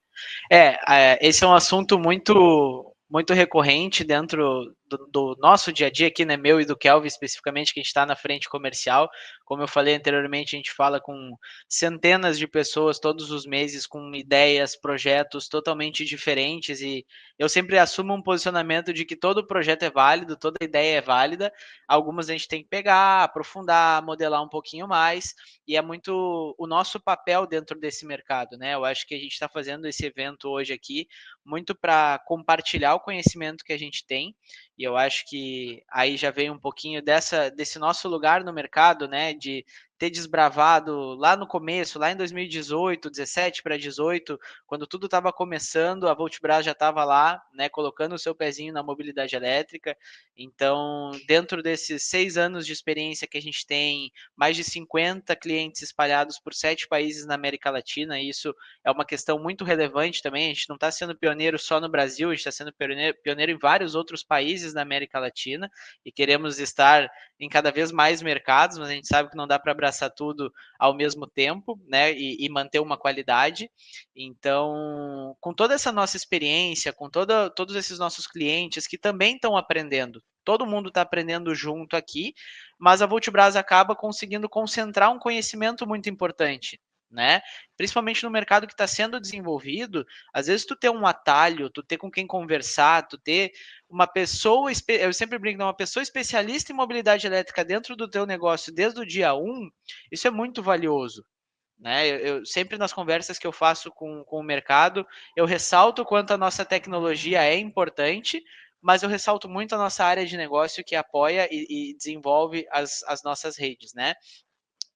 Esse é um assunto muito recorrente dentro do nosso dia a dia aqui, né, meu e do Kelvin especificamente, que a gente está na frente comercial. Como eu falei anteriormente, a gente fala com centenas de pessoas todos os meses, com ideias, projetos totalmente diferentes, e eu sempre assumo um posicionamento de que todo projeto é válido, toda ideia é válida. Algumas a gente tem que pegar, aprofundar, modelar um pouquinho mais, e é muito o nosso papel dentro desse mercado, né? Eu acho que a gente está fazendo esse evento hoje aqui muito para compartilhar o conhecimento que a gente tem, e eu acho que aí já vem um pouquinho desse nosso lugar no mercado, né, de ter desbravado lá no começo, lá em 2018, 17 para 18, quando tudo estava começando, a Voltibras já estava lá, né, colocando o seu pezinho na mobilidade elétrica. Então, dentro desses 6 anos de experiência que a gente tem, mais de 50 clientes espalhados por 7 países na América Latina, e isso é uma questão muito relevante também. A gente não está sendo pioneiro só no Brasil, a gente está sendo pioneiro em vários outros países da América Latina, e queremos estar em cada vez mais mercados, mas a gente sabe que não dá para abraçar tudo ao mesmo tempo, né, e manter uma qualidade. Então, com toda essa nossa experiência, com todos esses nossos clientes que também estão aprendendo, todo mundo está aprendendo junto aqui, mas a Voltibras acaba conseguindo concentrar um conhecimento muito importante, né? Principalmente no mercado que está sendo desenvolvido, às vezes tu ter um atalho, tu ter com quem conversar, tu ter uma pessoa, eu sempre brinco, uma pessoa especialista em mobilidade elétrica dentro do teu negócio desde o dia 1, isso é muito valioso, né? Eu sempre nas conversas que eu faço com o mercado, eu ressalto o quanto a nossa tecnologia é importante, mas eu ressalto muito a nossa área de negócio que apoia e desenvolve as nossas redes, né?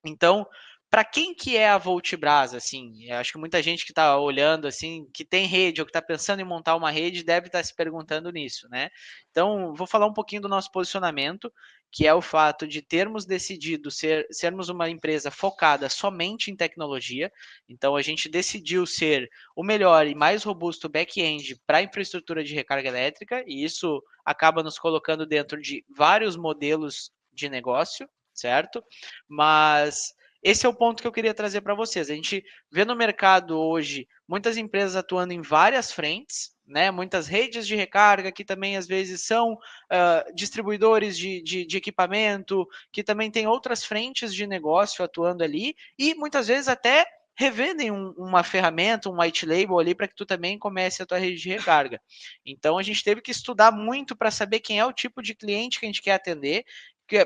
Então, para quem que é a Voltbras, assim? Eu acho que muita gente que está olhando, assim, que tem rede ou que está pensando em montar uma rede, deve estar se perguntando nisso, né? Então, vou falar um pouquinho do nosso posicionamento, que é o fato de termos decidido sermos uma empresa focada somente em tecnologia. Então, a gente decidiu ser o melhor e mais robusto back-end para a infraestrutura de recarga elétrica, e isso acaba nos colocando dentro de vários modelos de negócio, certo? Mas esse é o ponto que eu queria trazer para vocês. A gente vê no mercado hoje muitas empresas atuando em várias frentes, né? Muitas redes de recarga que também às vezes são distribuidores de equipamento, que também tem outras frentes de negócio atuando ali, e muitas vezes até revendem uma ferramenta, um white label ali para que tu também comece a tua rede de recarga. Então a gente teve que estudar muito para saber quem é o tipo de cliente que a gente quer atender,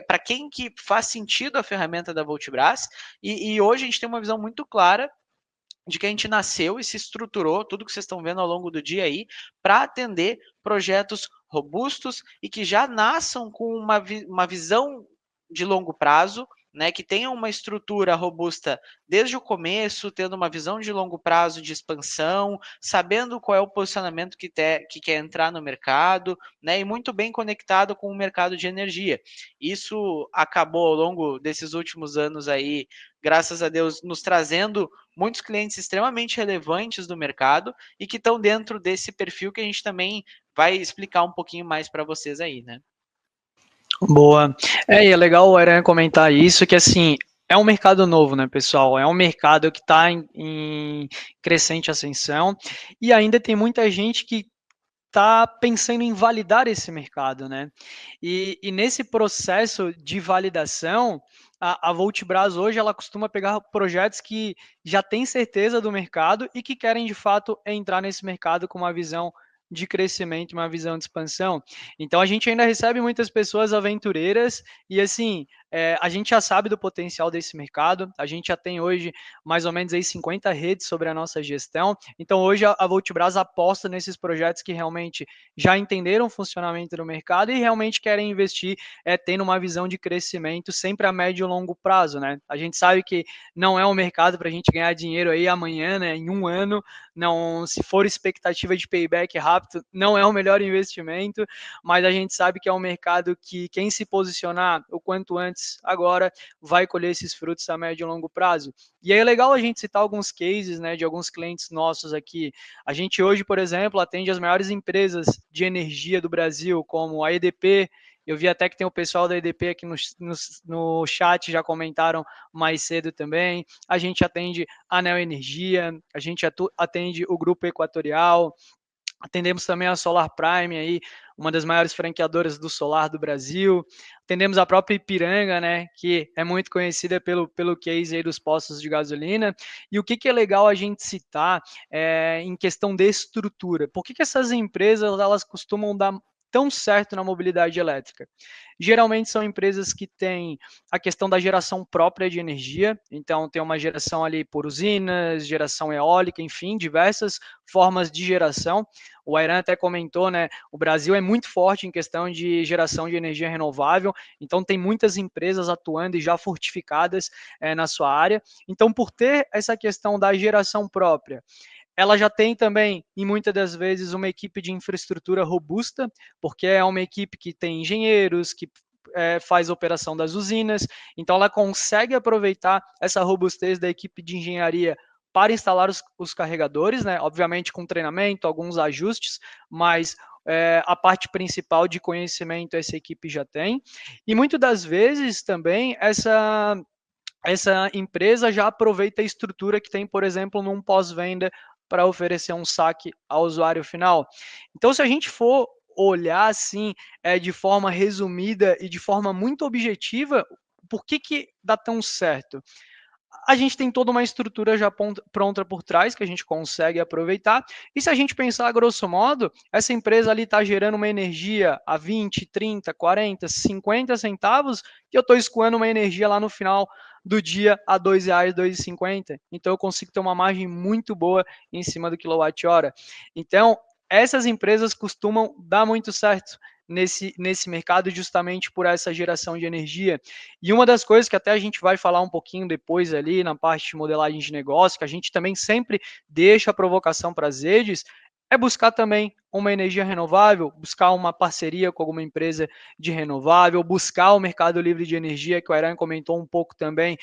para quem que faz sentido a ferramenta da Voltbras, e hoje a gente tem uma visão muito clara de que a gente nasceu e se estruturou, tudo que vocês estão vendo ao longo do dia aí, para atender projetos robustos e que já nasçam com uma visão de longo prazo, né, que tenham uma estrutura robusta desde o começo, tendo uma visão de longo prazo de expansão, sabendo qual é o posicionamento que quer entrar no mercado, né, e muito bem conectado com o mercado de energia. Isso acabou ao longo desses últimos anos aí, graças a Deus, nos trazendo muitos clientes extremamente relevantes do mercado e que estão dentro desse perfil que a gente também vai explicar um pouquinho mais para vocês aí, né? Boa. E é legal o Aran comentar isso, que assim, é um mercado novo, né, pessoal? É um mercado que está em crescente ascensão e ainda tem muita gente que está pensando em validar esse mercado, né? E nesse processo de validação, a Voltbras hoje ela costuma pegar projetos que já têm certeza do mercado e que querem de fato entrar nesse mercado com uma visão de crescimento, uma visão de expansão. Então a gente ainda recebe muitas pessoas aventureiras e assim, a gente já sabe do potencial desse mercado, a gente já tem hoje mais ou menos aí 50 redes sobre a nossa gestão, então hoje a Voltbras aposta nesses projetos que realmente já entenderam o funcionamento do mercado e realmente querem investir tendo uma visão de crescimento sempre a médio e longo prazo, né? A gente sabe que não é um mercado para a gente ganhar dinheiro aí amanhã, né? Em um ano, não, se for expectativa de payback rápido, não é o melhor investimento, mas a gente sabe que é um mercado que quem se posicionar o quanto antes agora vai colher esses frutos a médio e longo prazo. E aí é legal a gente citar alguns cases, né, de alguns clientes nossos aqui. A gente hoje, por exemplo, atende as maiores empresas de energia do Brasil, como a EDP. Eu vi até que tem o pessoal da EDP aqui no chat, já comentaram mais cedo também. A gente atende a Neo Energia, a gente atende o Grupo Equatorial, atendemos também a Solar Prime, aí, uma das maiores franqueadoras do solar do Brasil. Atendemos a própria Ipiranga, né, que é muito conhecida pelo case aí dos postos de gasolina. E o que é legal a gente citar em questão de estrutura? Por que essas empresas elas costumam dar tão certo na mobilidade elétrica? Geralmente são empresas que têm a questão da geração própria de energia, então tem uma geração ali por usinas, geração eólica, enfim, diversas formas de geração. O Airan até comentou, né? O Brasil é muito forte em questão de geração de energia renovável, então tem muitas empresas atuando e já fortificadas na sua área. Então, por ter essa questão da geração própria, ela já tem também, e muitas das vezes, uma equipe de infraestrutura robusta, porque é uma equipe que tem engenheiros, que faz a operação das usinas, então ela consegue aproveitar essa robustez da equipe de engenharia para instalar os carregadores, né? Obviamente com treinamento, alguns ajustes, mas a parte principal de conhecimento essa equipe já tem. E muitas das vezes também essa empresa já aproveita a estrutura que tem, por exemplo, num pós-venda para oferecer um saque ao usuário final. Então, se a gente for olhar assim, de forma resumida e de forma muito objetiva, por que dá tão certo? a gente tem toda uma estrutura já pronta por trás que a gente consegue aproveitar. E se a gente pensar grosso modo, essa empresa ali está gerando uma energia a 20, 30, 40, 50 centavos e eu estou escoando uma energia lá no final do dia a R$ 2,00, R$ 2,50. Então eu consigo ter uma margem muito boa em cima do quilowatt-hora. Então, essas empresas costumam dar muito certo nesse mercado justamente por essa geração de energia. E uma das coisas que até a gente vai falar um pouquinho depois ali na parte de modelagem de negócio, que a gente também sempre deixa a provocação para as redes, é buscar também uma energia renovável, buscar uma parceria com alguma empresa de renovável, buscar o mercado livre de energia, que o Airan comentou um pouco também,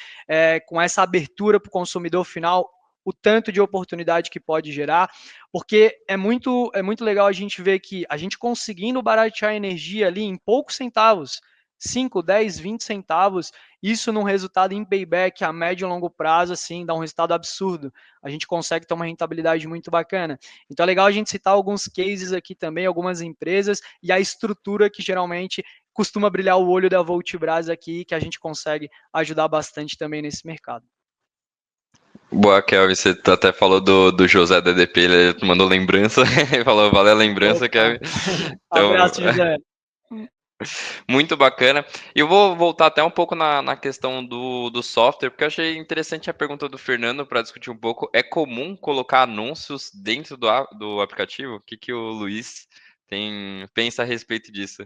com essa abertura para o consumidor final, o tanto de oportunidade que pode gerar, porque é muito legal a gente ver que a gente conseguindo baratear a energia ali em poucos centavos, 5, 10, 20 centavos, isso num resultado em payback a médio e longo prazo, assim, dá um resultado absurdo. A gente consegue ter uma rentabilidade muito bacana. Então é legal a gente citar alguns cases aqui também, algumas empresas e a estrutura que geralmente costuma brilhar o olho da Voltibras aqui, que a gente consegue ajudar bastante também nesse mercado. Boa, Kelvin, você até falou do José DDP, ele mandou lembrança, ele falou, valeu a lembrança, Kelvin. Então, Abraço, José. muito bacana. E eu vou voltar até um pouco na questão do software, porque eu achei interessante a pergunta do Fernando para discutir um pouco. É comum colocar anúncios dentro do aplicativo? O que o Luiz pensa a respeito disso?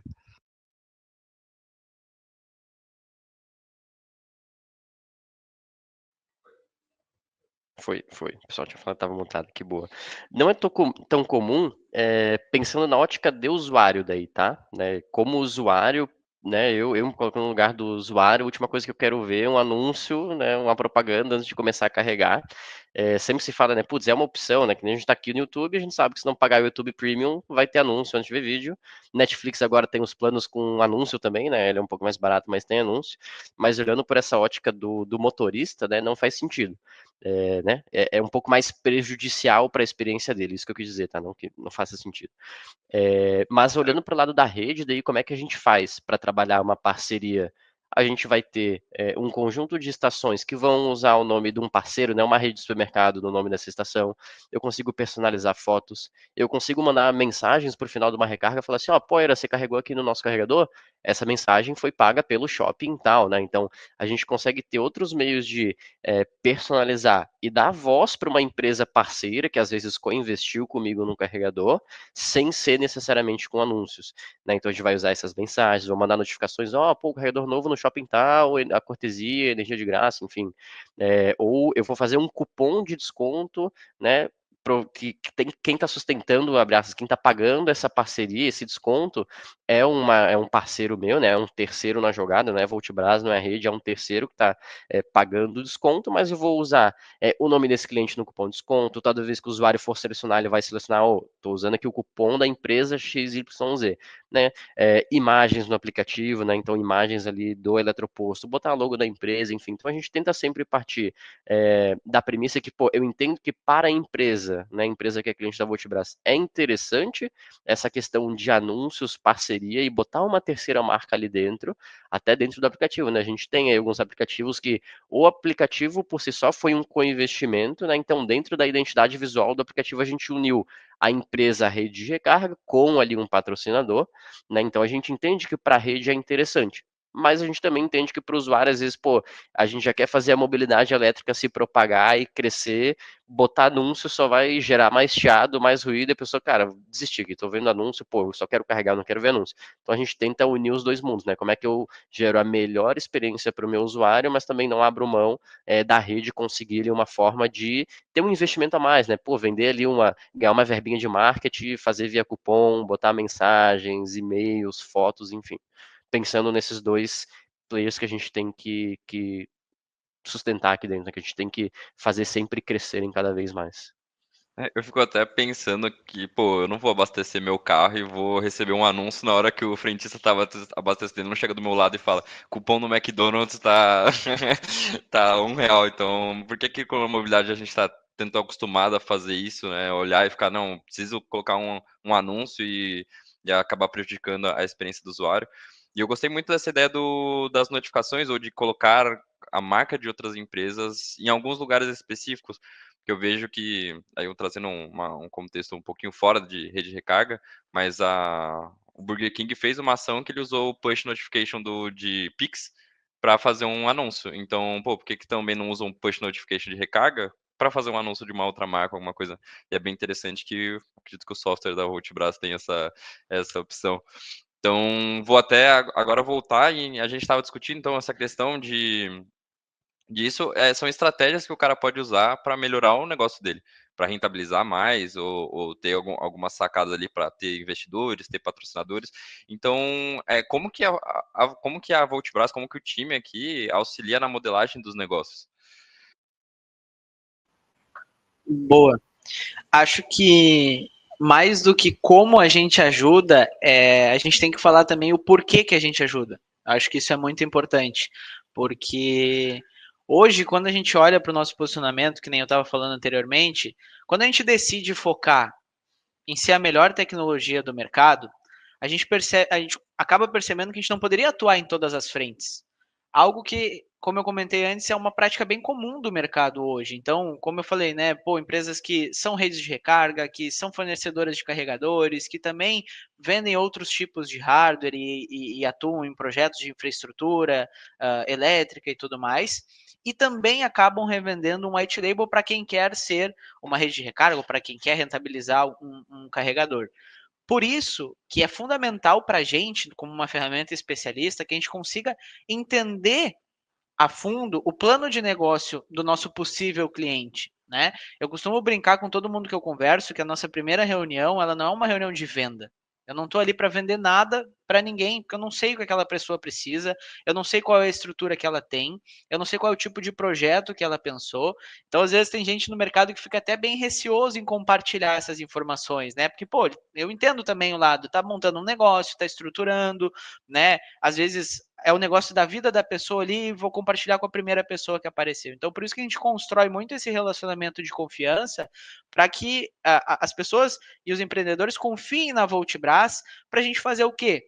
Foi. O pessoal tinha falado que estava montado, que boa. Não é tão comum, pensando na ótica de usuário daí, tá? Né, como usuário, né, eu me colocando no lugar do usuário, a última coisa que eu quero ver é um anúncio, né, uma propaganda antes de começar a carregar. Sempre se fala, né, putz, é uma opção, né, que nem a gente tá aqui no YouTube, a gente sabe que se não pagar o YouTube Premium, vai ter anúncio antes de ver vídeo. Netflix agora tem os planos com anúncio também, né, ele é um pouco mais barato, mas tem anúncio. Mas olhando por essa ótica do motorista, né, não faz sentido. Né, é um pouco mais prejudicial para a experiência dele, isso que eu quis dizer, tá? Não que não faça sentido. Mas olhando para o lado da rede, daí como é que a gente faz para trabalhar uma parceria? A gente vai ter um conjunto de estações que vão usar o nome de um parceiro, né, uma rede de supermercado no nome dessa estação. Eu consigo personalizar fotos, eu consigo mandar mensagens para o final de uma recarga, falar assim, ó, Poira, você carregou aqui no nosso carregador? Essa mensagem foi paga pelo shopping tal, né? Então a gente consegue ter outros meios de personalizar e dar voz para uma empresa parceira que às vezes co-investiu comigo no carregador, sem ser necessariamente com anúncios, né? Então a gente vai usar essas mensagens, vou mandar notificações, ó, pô, carregador novo no shopping tal, a cortesia, energia de graça, enfim. Ou eu vou fazer um cupom de desconto, né? Que tem quem está sustentando, abre aspas, quem está pagando essa parceria, esse desconto, é um parceiro meu, né? É um terceiro na jogada, não é Voltibras, não é a rede, é um terceiro que está pagando o desconto, mas eu vou usar o nome desse cliente no cupom de desconto. Toda vez que o usuário for selecionar, ele vai selecionar, estou usando aqui o cupom da empresa XYZ, né? Imagens no aplicativo, né? Então, imagens ali do eletroposto, botar a logo da empresa, enfim. Então, a gente tenta sempre partir da premissa que, pô, eu entendo que para a empresa, né? A empresa que é cliente da Voltibras, é interessante essa questão de anúncios, parceria e botar uma terceira marca ali dentro, até dentro do aplicativo, né? A gente tem aí alguns aplicativos que o aplicativo por si só foi um co-investimento, né? Então, dentro da identidade visual do aplicativo, a gente uniu a empresa, a rede de recarga, com ali um patrocinador, né? Então, a gente entende que para a rede é interessante. Mas a gente também entende que para o usuário, às vezes, pô, a gente já quer fazer a mobilidade elétrica se propagar e crescer, botar anúncio só vai gerar mais chiado, mais ruído, e a pessoa, cara, desistir aqui, tô vendo anúncio, pô, eu só quero carregar, não quero ver anúncio. Então a gente tenta unir os dois mundos, né? Como é que eu gero a melhor experiência para o meu usuário, mas também não abro mão da rede conseguir ali uma forma de ter um investimento a mais, né? Pô, vender ali ganhar uma verbinha de marketing, fazer via cupom, botar mensagens, e-mails, fotos, enfim. Pensando nesses dois players que a gente tem que sustentar aqui dentro, né? Que a gente tem que fazer sempre crescerem cada vez mais. Eu fico até pensando que, pô, eu não vou abastecer meu carro e vou receber um anúncio na hora que o frentista tava abastecendo, não chega do meu lado e fala, cupom no McDonald's tá, tá R$ 1. Então, por que com a mobilidade a gente tá tão acostumado a fazer isso, né? Olhar e ficar, não, preciso colocar um anúncio e acabar prejudicando a experiência do usuário. E eu gostei muito dessa ideia das notificações ou de colocar a marca de outras empresas em alguns lugares específicos, que eu vejo que, aí eu trazendo um contexto um pouquinho fora de rede de recarga, mas o Burger King fez uma ação que ele usou o push notification de Pix para fazer um anúncio. Então, pô, por que que também não usam um push notification de recarga para fazer um anúncio de uma outra marca, alguma coisa? E é bem interessante que eu acredito que o software da Ultibras tem essa opção. Então, vou até agora voltar e a gente estava discutindo então essa questão disso, são estratégias que o cara pode usar para melhorar o negócio dele, para rentabilizar mais ou ter algumas sacadas ali para ter investidores, ter patrocinadores. Então, como que como que a Voltbras, como que o time aqui auxilia na modelagem dos negócios? Boa. Acho que mais do que como a gente ajuda, a gente tem que falar também o porquê que a gente ajuda. Acho que isso é muito importante, porque hoje, quando a gente olha para o nosso posicionamento, que nem eu estava falando anteriormente, quando a gente decide focar em ser a melhor tecnologia do mercado, a gente acaba percebendo que a gente não poderia atuar em todas as frentes. Algo que, como eu comentei antes, é uma prática bem comum do mercado hoje. Então, como eu falei, né, empresas que são redes de recarga, que são fornecedoras de carregadores, que também vendem outros tipos de hardware e atuam em projetos de infraestrutura elétrica e tudo mais, e também acabam revendendo um white label para quem quer ser uma rede de recarga, ou para quem quer rentabilizar um carregador. Por isso que é fundamental para a gente, como uma ferramenta especialista, que a gente consiga entender a fundo o plano de negócio do nosso possível cliente, né? Eu costumo brincar com todo mundo que eu converso que a nossa primeira reunião, ela não é uma reunião de venda. Eu não estou ali para vender nada para ninguém, porque eu não sei o que aquela pessoa precisa, eu não sei qual é a estrutura que ela tem, eu não sei qual é o tipo de projeto que ela pensou. Então, às vezes, tem gente no mercado que fica até bem receoso em compartilhar essas informações, né? Porque, pô, eu entendo também o lado, tá montando um negócio, tá estruturando, né? Às vezes é o negócio da vida da pessoa ali e vou compartilhar com a primeira pessoa que apareceu. Então, por isso que a gente constrói muito esse relacionamento de confiança para que as pessoas e os empreendedores confiem na Voltbras para a gente fazer o quê?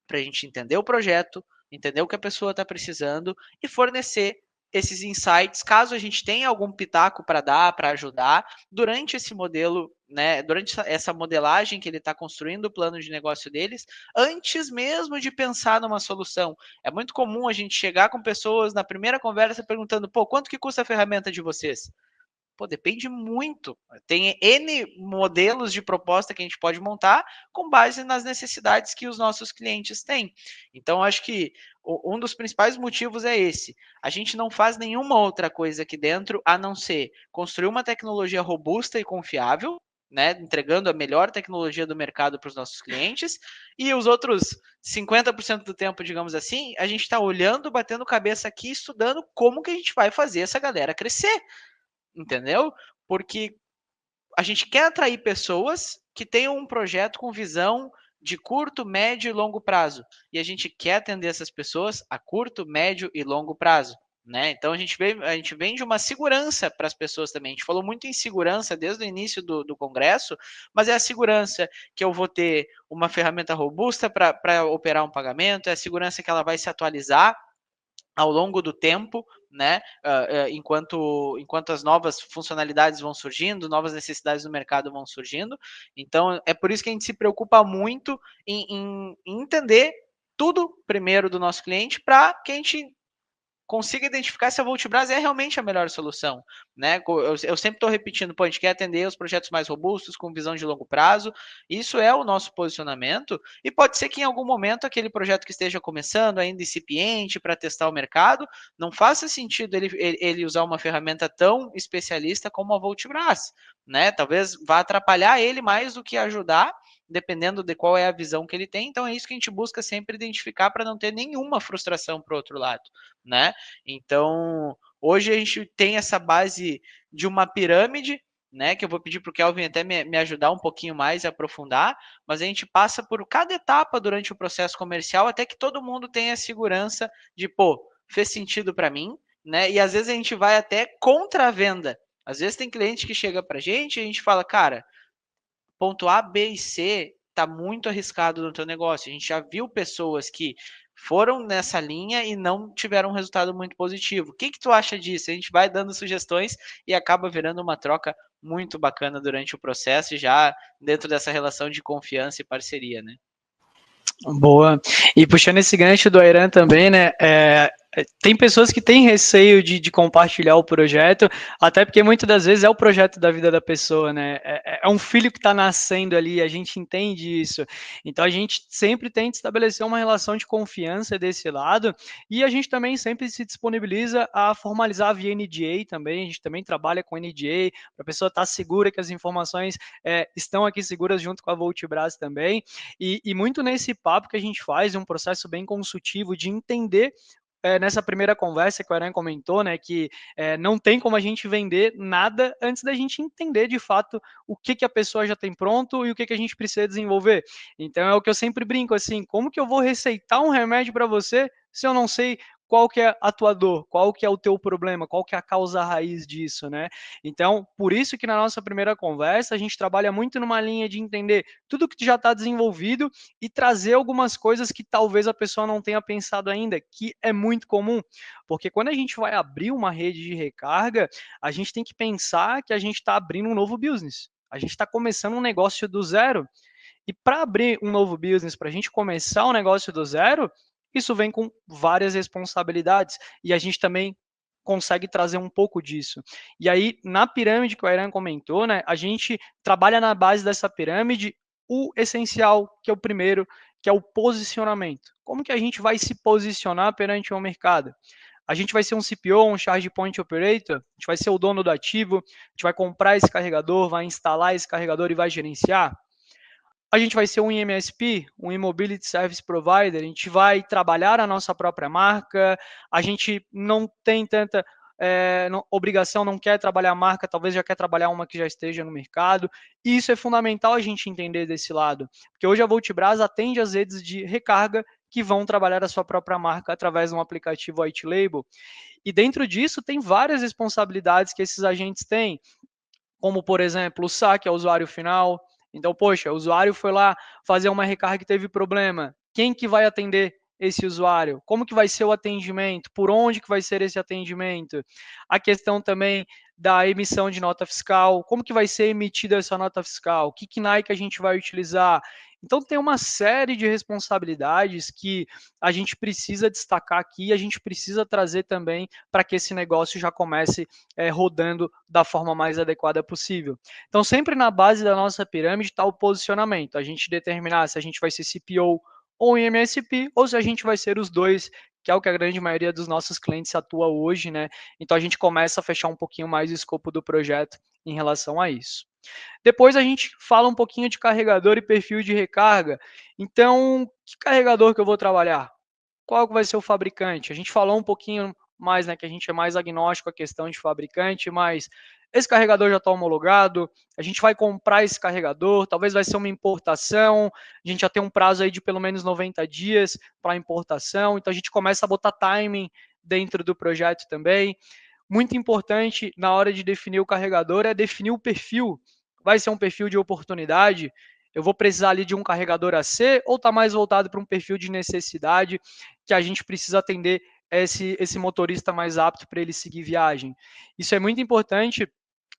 Para a gente entender o projeto, entender o que a pessoa está precisando e fornecer esses insights, caso a gente tenha algum pitaco para dar, para ajudar, durante esse modelo, né, durante essa modelagem que ele está construindo o plano de negócio deles, antes mesmo de pensar numa solução. É muito comum a gente chegar com pessoas na primeira conversa perguntando, pô, quanto que custa a ferramenta de vocês? Pô, depende muito. Tem N modelos de proposta que a gente pode montar com base nas necessidades que os nossos clientes têm. Então, acho que um dos principais motivos é esse. A gente não faz nenhuma outra coisa aqui dentro a não ser construir uma tecnologia robusta e confiável, né, entregando a melhor tecnologia do mercado para os nossos clientes, e os outros 50% do tempo, digamos assim, a gente está olhando, batendo cabeça aqui, estudando como que a gente vai fazer essa galera crescer. Entendeu? Porque a gente quer atrair pessoas que tenham um projeto com visão de curto, médio e longo prazo. E a gente quer atender essas pessoas a curto, médio e longo prazo. Né? Então a gente vende uma segurança para as pessoas também. A gente falou muito em segurança desde o início do congresso, mas é a segurança que eu vou ter uma ferramenta robusta para operar um pagamento, é a segurança que ela vai se atualizar ao longo do tempo, né? Enquanto as novas funcionalidades vão surgindo, novas necessidades do mercado vão surgindo. Então, é por isso que a gente se preocupa muito em entender tudo primeiro do nosso cliente para que a gente consiga identificar se a Voltbras é realmente a melhor solução. Né? Eu sempre estou repetindo, a gente quer atender os projetos mais robustos, com visão de longo prazo, isso é o nosso posicionamento, e pode ser que em algum momento aquele projeto que esteja começando, ainda incipiente, para testar o mercado, não faça sentido ele usar uma ferramenta tão especialista como a Voltbras. Né? Talvez vá atrapalhar ele mais do que ajudar, dependendo de qual é a visão que ele tem. Então é isso que a gente busca sempre identificar para não ter nenhuma frustração para o outro lado, né? Então, hoje a gente tem essa base de uma pirâmide, né? Que eu vou pedir para o Kelvin até me ajudar um pouquinho mais a aprofundar, mas a gente passa por cada etapa durante o processo comercial até que todo mundo tenha segurança de, fez sentido para mim, né? E às vezes a gente vai até contra a venda. Às vezes tem cliente que chega para a gente fala, cara, ponto A, B e C está muito arriscado no teu negócio. A gente já viu pessoas que foram nessa linha e não tiveram um resultado muito positivo. O que que tu acha disso? A gente vai dando sugestões e acaba virando uma troca muito bacana durante o processo, já dentro dessa relação de confiança e parceria, né? Boa. E puxando esse gancho do Airan também, né? Tem pessoas que têm receio de compartilhar o projeto, até porque muitas das vezes é o projeto da vida da pessoa, né? É um filho que está nascendo ali, a gente entende isso. Então a gente sempre tenta estabelecer uma relação de confiança desse lado, e a gente também sempre se disponibiliza a formalizar via NDA também. A gente também trabalha com NDA, para a pessoa estar segura que as informações estão aqui seguras junto com a Voltbras também. E muito nesse papo que a gente faz, um processo bem consultivo de entender nessa primeira conversa que o Aran comentou, né, que não tem como a gente vender nada antes da gente entender de fato o que a pessoa já tem pronto e o que a gente precisa desenvolver. Então é o que eu sempre brinco, assim, como que eu vou receitar um remédio para você se eu não sei qual que é a tua dor, qual que é o teu problema, qual que é a causa raiz disso, né? Então, por isso que na nossa primeira conversa a gente trabalha muito numa linha de entender tudo que já está desenvolvido e trazer algumas coisas que talvez a pessoa não tenha pensado ainda, que é muito comum, porque quando a gente vai abrir uma rede de recarga, a gente tem que pensar que a gente está abrindo um novo business. A gente está começando um negócio do zero. E para abrir um novo business, para a gente começar um negócio do zero, isso vem com várias responsabilidades. E a gente também consegue trazer um pouco disso. E aí, na pirâmide que o Airan comentou, né, a gente trabalha na base dessa pirâmide o essencial, que é o primeiro, que é o posicionamento. Como que a gente vai se posicionar perante o mercado? A gente vai ser um CPO, um Charge Point Operator, a gente vai ser o dono do ativo, a gente vai comprar esse carregador, vai instalar esse carregador e vai gerenciar. A gente vai ser um IMSP, um Immobility Service Provider, a gente vai trabalhar a nossa própria marca, a gente não tem tanta obrigação, não quer trabalhar a marca, talvez já quer trabalhar uma que já esteja no mercado, e isso é fundamental a gente entender desse lado, porque hoje a Voltbras atende as redes de recarga que vão trabalhar a sua própria marca através de um aplicativo white label, e dentro disso tem várias responsabilidades que esses agentes têm, como, por exemplo, o saque ao usuário final. Então, poxa, o usuário foi lá fazer uma recarga e teve problema. Quem que vai atender esse usuário? Como que vai ser o atendimento? Por onde que vai ser esse atendimento? A questão também da emissão de nota fiscal, como que vai ser emitida essa nota fiscal? Que KNAI que a gente vai utilizar? Então tem uma série de responsabilidades que a gente precisa destacar aqui e a gente precisa trazer também para que esse negócio já comece rodando da forma mais adequada possível. Então, sempre na base da nossa pirâmide está o posicionamento. A gente determinar se a gente vai ser CPO ou MSP, ou se a gente vai ser os dois, que é o que a grande maioria dos nossos clientes atua hoje, né? Então, a gente começa a fechar um pouquinho mais o escopo do projeto em relação a isso. Depois a gente fala um pouquinho de carregador e perfil de recarga. Então, que carregador que eu vou trabalhar? Qual vai ser o fabricante? A gente falou um pouquinho mais, né, que a gente é mais agnóstico à questão de fabricante, mas esse carregador já está homologado, a gente vai comprar esse carregador, talvez vai ser uma importação, a gente já tem um prazo aí de pelo menos 90 dias para importação, então a gente começa a botar timing dentro do projeto também. Muito importante na hora de definir o carregador é definir o perfil. Vai ser um perfil de oportunidade? Eu vou precisar ali de um carregador AC ou está mais voltado para um perfil de necessidade que a gente precisa atender esse motorista mais apto para ele seguir viagem? Isso é muito importante.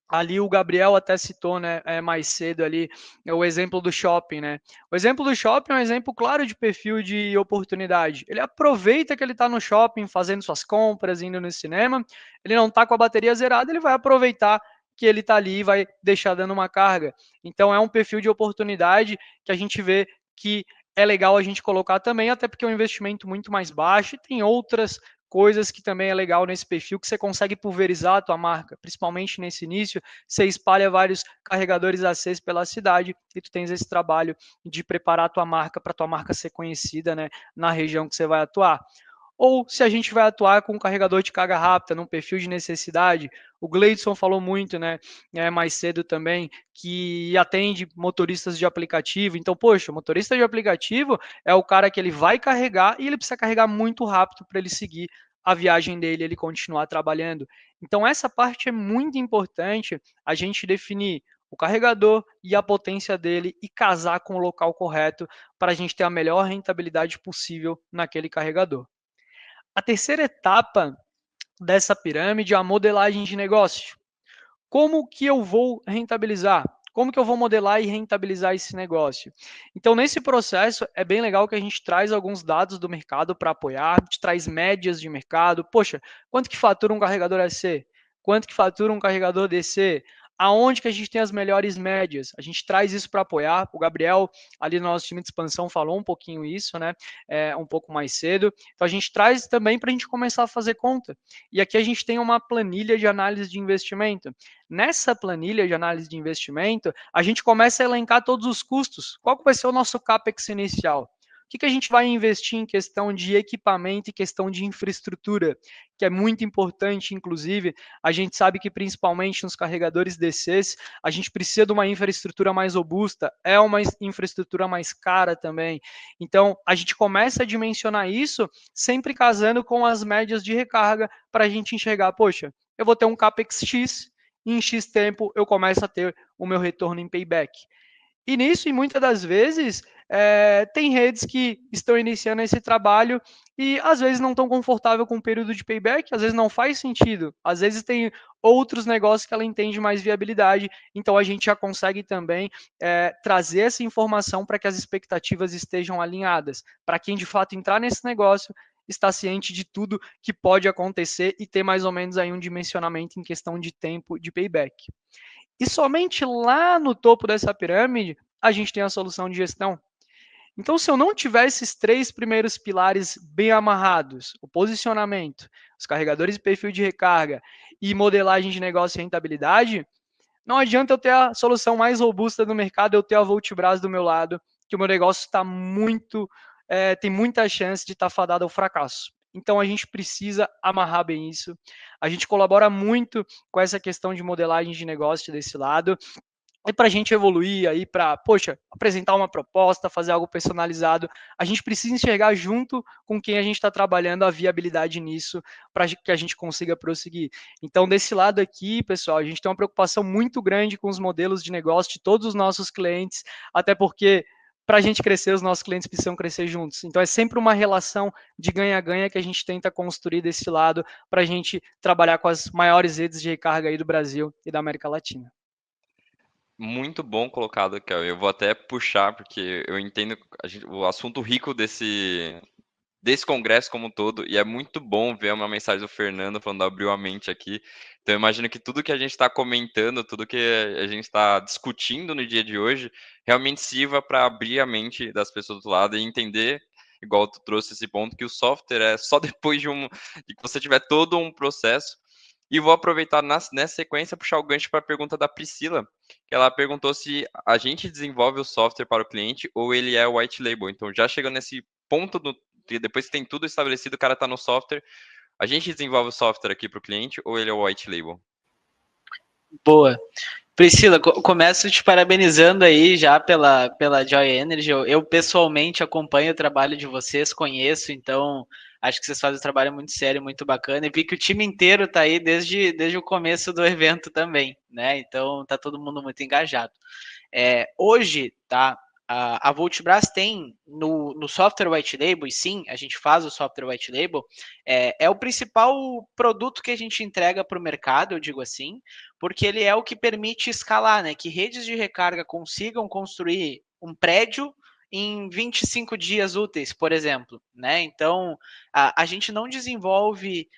Ali o Gabriel até citou, né, mais cedo ali, o exemplo do shopping, né? O exemplo do shopping é um exemplo claro de perfil de oportunidade. Ele aproveita que ele está no shopping fazendo suas compras, indo no cinema, ele não está com a bateria zerada, ele vai aproveitar que ele está ali e vai deixar dando uma carga. Então é um perfil de oportunidade que a gente vê que é legal a gente colocar também, até porque é um investimento muito mais baixo e tem outras coisas que também é legal nesse perfil, que você consegue pulverizar a tua marca, principalmente nesse início, você espalha vários carregadores ACs pela cidade e tu tens esse trabalho de preparar a tua marca para a tua marca ser conhecida, né, na região que você vai atuar. Ou se a gente vai atuar com um carregador de carga rápida, num perfil de necessidade, o Gleidson falou muito, né, mais cedo também, que atende motoristas de aplicativo. Então, poxa, o motorista de aplicativo é o cara que ele vai carregar e ele precisa carregar muito rápido para ele seguir a viagem dele, ele continuar trabalhando. Então, essa parte é muito importante, a gente definir o carregador e a potência dele e casar com o local correto para a gente ter a melhor rentabilidade possível naquele carregador. A terceira etapa dessa pirâmide é a modelagem de negócio. Como que eu vou rentabilizar? Como que eu vou modelar e rentabilizar esse negócio? Então, nesse processo, é bem legal que a gente traz alguns dados do mercado para apoiar, a gente traz médias de mercado. Poxa, quanto que fatura um carregador AC? Quanto que fatura um carregador DC? Aonde que a gente tem as melhores médias? A gente traz isso para apoiar. O Gabriel, ali no nosso time de expansão, falou um pouquinho isso, né? Um pouco mais cedo. Então, a gente traz também para a gente começar a fazer conta. E aqui a gente tem uma planilha de análise de investimento. Nessa planilha de análise de investimento, a gente começa a elencar todos os custos. Qual vai ser o nosso CAPEX inicial? O que a gente vai investir em questão de equipamento e questão de infraestrutura, que é muito importante, inclusive. A gente sabe que, principalmente nos carregadores DCs, a gente precisa de uma infraestrutura mais robusta, é uma infraestrutura mais cara também. Então, a gente começa a dimensionar isso, sempre casando com as médias de recarga, para a gente enxergar, poxa, eu vou ter um CAPEX X, e em X tempo eu começo a ter o meu retorno em payback. E nisso, e muitas das vezes, tem redes que estão iniciando esse trabalho e às vezes não estão confortáveis com o período de payback, às vezes não faz sentido, às vezes tem outros negócios que ela entende mais viabilidade, então a gente já consegue também trazer essa informação para que as expectativas estejam alinhadas, para quem de fato entrar nesse negócio, está ciente de tudo que pode acontecer e ter mais ou menos aí um dimensionamento em questão de tempo de payback. E somente lá no topo dessa pirâmide, a gente tem a solução de gestão. Então, se eu não tiver esses 3 primeiros pilares bem amarrados, o posicionamento, os carregadores de perfil de recarga e modelagem de negócio e rentabilidade, não adianta eu ter a solução mais robusta do mercado, eu ter a Voltibras do meu lado, que o meu negócio está tem muita chance de estar fadado ao fracasso. Então, a gente precisa amarrar bem isso. A gente colabora muito com essa questão de modelagem de negócio desse lado. E para a gente evoluir aí, para, poxa, apresentar uma proposta, fazer algo personalizado, a gente precisa enxergar junto com quem a gente está trabalhando a viabilidade nisso, para que a gente consiga prosseguir. Então, desse lado aqui, pessoal, a gente tem uma preocupação muito grande com os modelos de negócio de todos os nossos clientes, até porque para a gente crescer, os nossos clientes precisam crescer juntos. Então, é sempre uma relação de ganha-ganha que a gente tenta construir desse lado para a gente trabalhar com as maiores redes de recarga aí do Brasil e da América Latina. Muito bom colocado, Kel. Eu vou até puxar, porque eu entendo o assunto rico desse congresso como um todo, e é muito bom ver uma mensagem do Fernando falando abriu a mente aqui. Então, eu imagino que tudo que a gente está comentando, tudo que a gente está discutindo no dia de hoje, realmente sirva para abrir a mente das pessoas do lado e entender, igual tu trouxe esse ponto, que o software é só depois de que você tiver todo um processo. E vou aproveitar nessa sequência puxar o gancho para a pergunta da Priscila, que ela perguntou se a gente desenvolve o software para o cliente ou ele é white label. Então, já chegando nesse ponto, depois que tem tudo estabelecido, o cara está no software, a gente desenvolve o software aqui para o cliente ou ele é o white label? Boa. Priscila, começo te parabenizando aí já pela Joy Energy. Eu pessoalmente acompanho o trabalho de vocês, conheço, então acho que vocês fazem um trabalho muito sério, muito bacana. E vi que o time inteiro está aí desde o começo do evento também, né? Então tá todo mundo muito engajado. Hoje, tá? A Voltibras tem no software white label, e sim, a gente faz o software white label, é o principal produto que a gente entrega para o mercado, eu digo assim, porque ele é o que permite escalar, né? Que redes de recarga consigam construir um prédio em 25 dias úteis, por exemplo, né? Então, a gente não desenvolve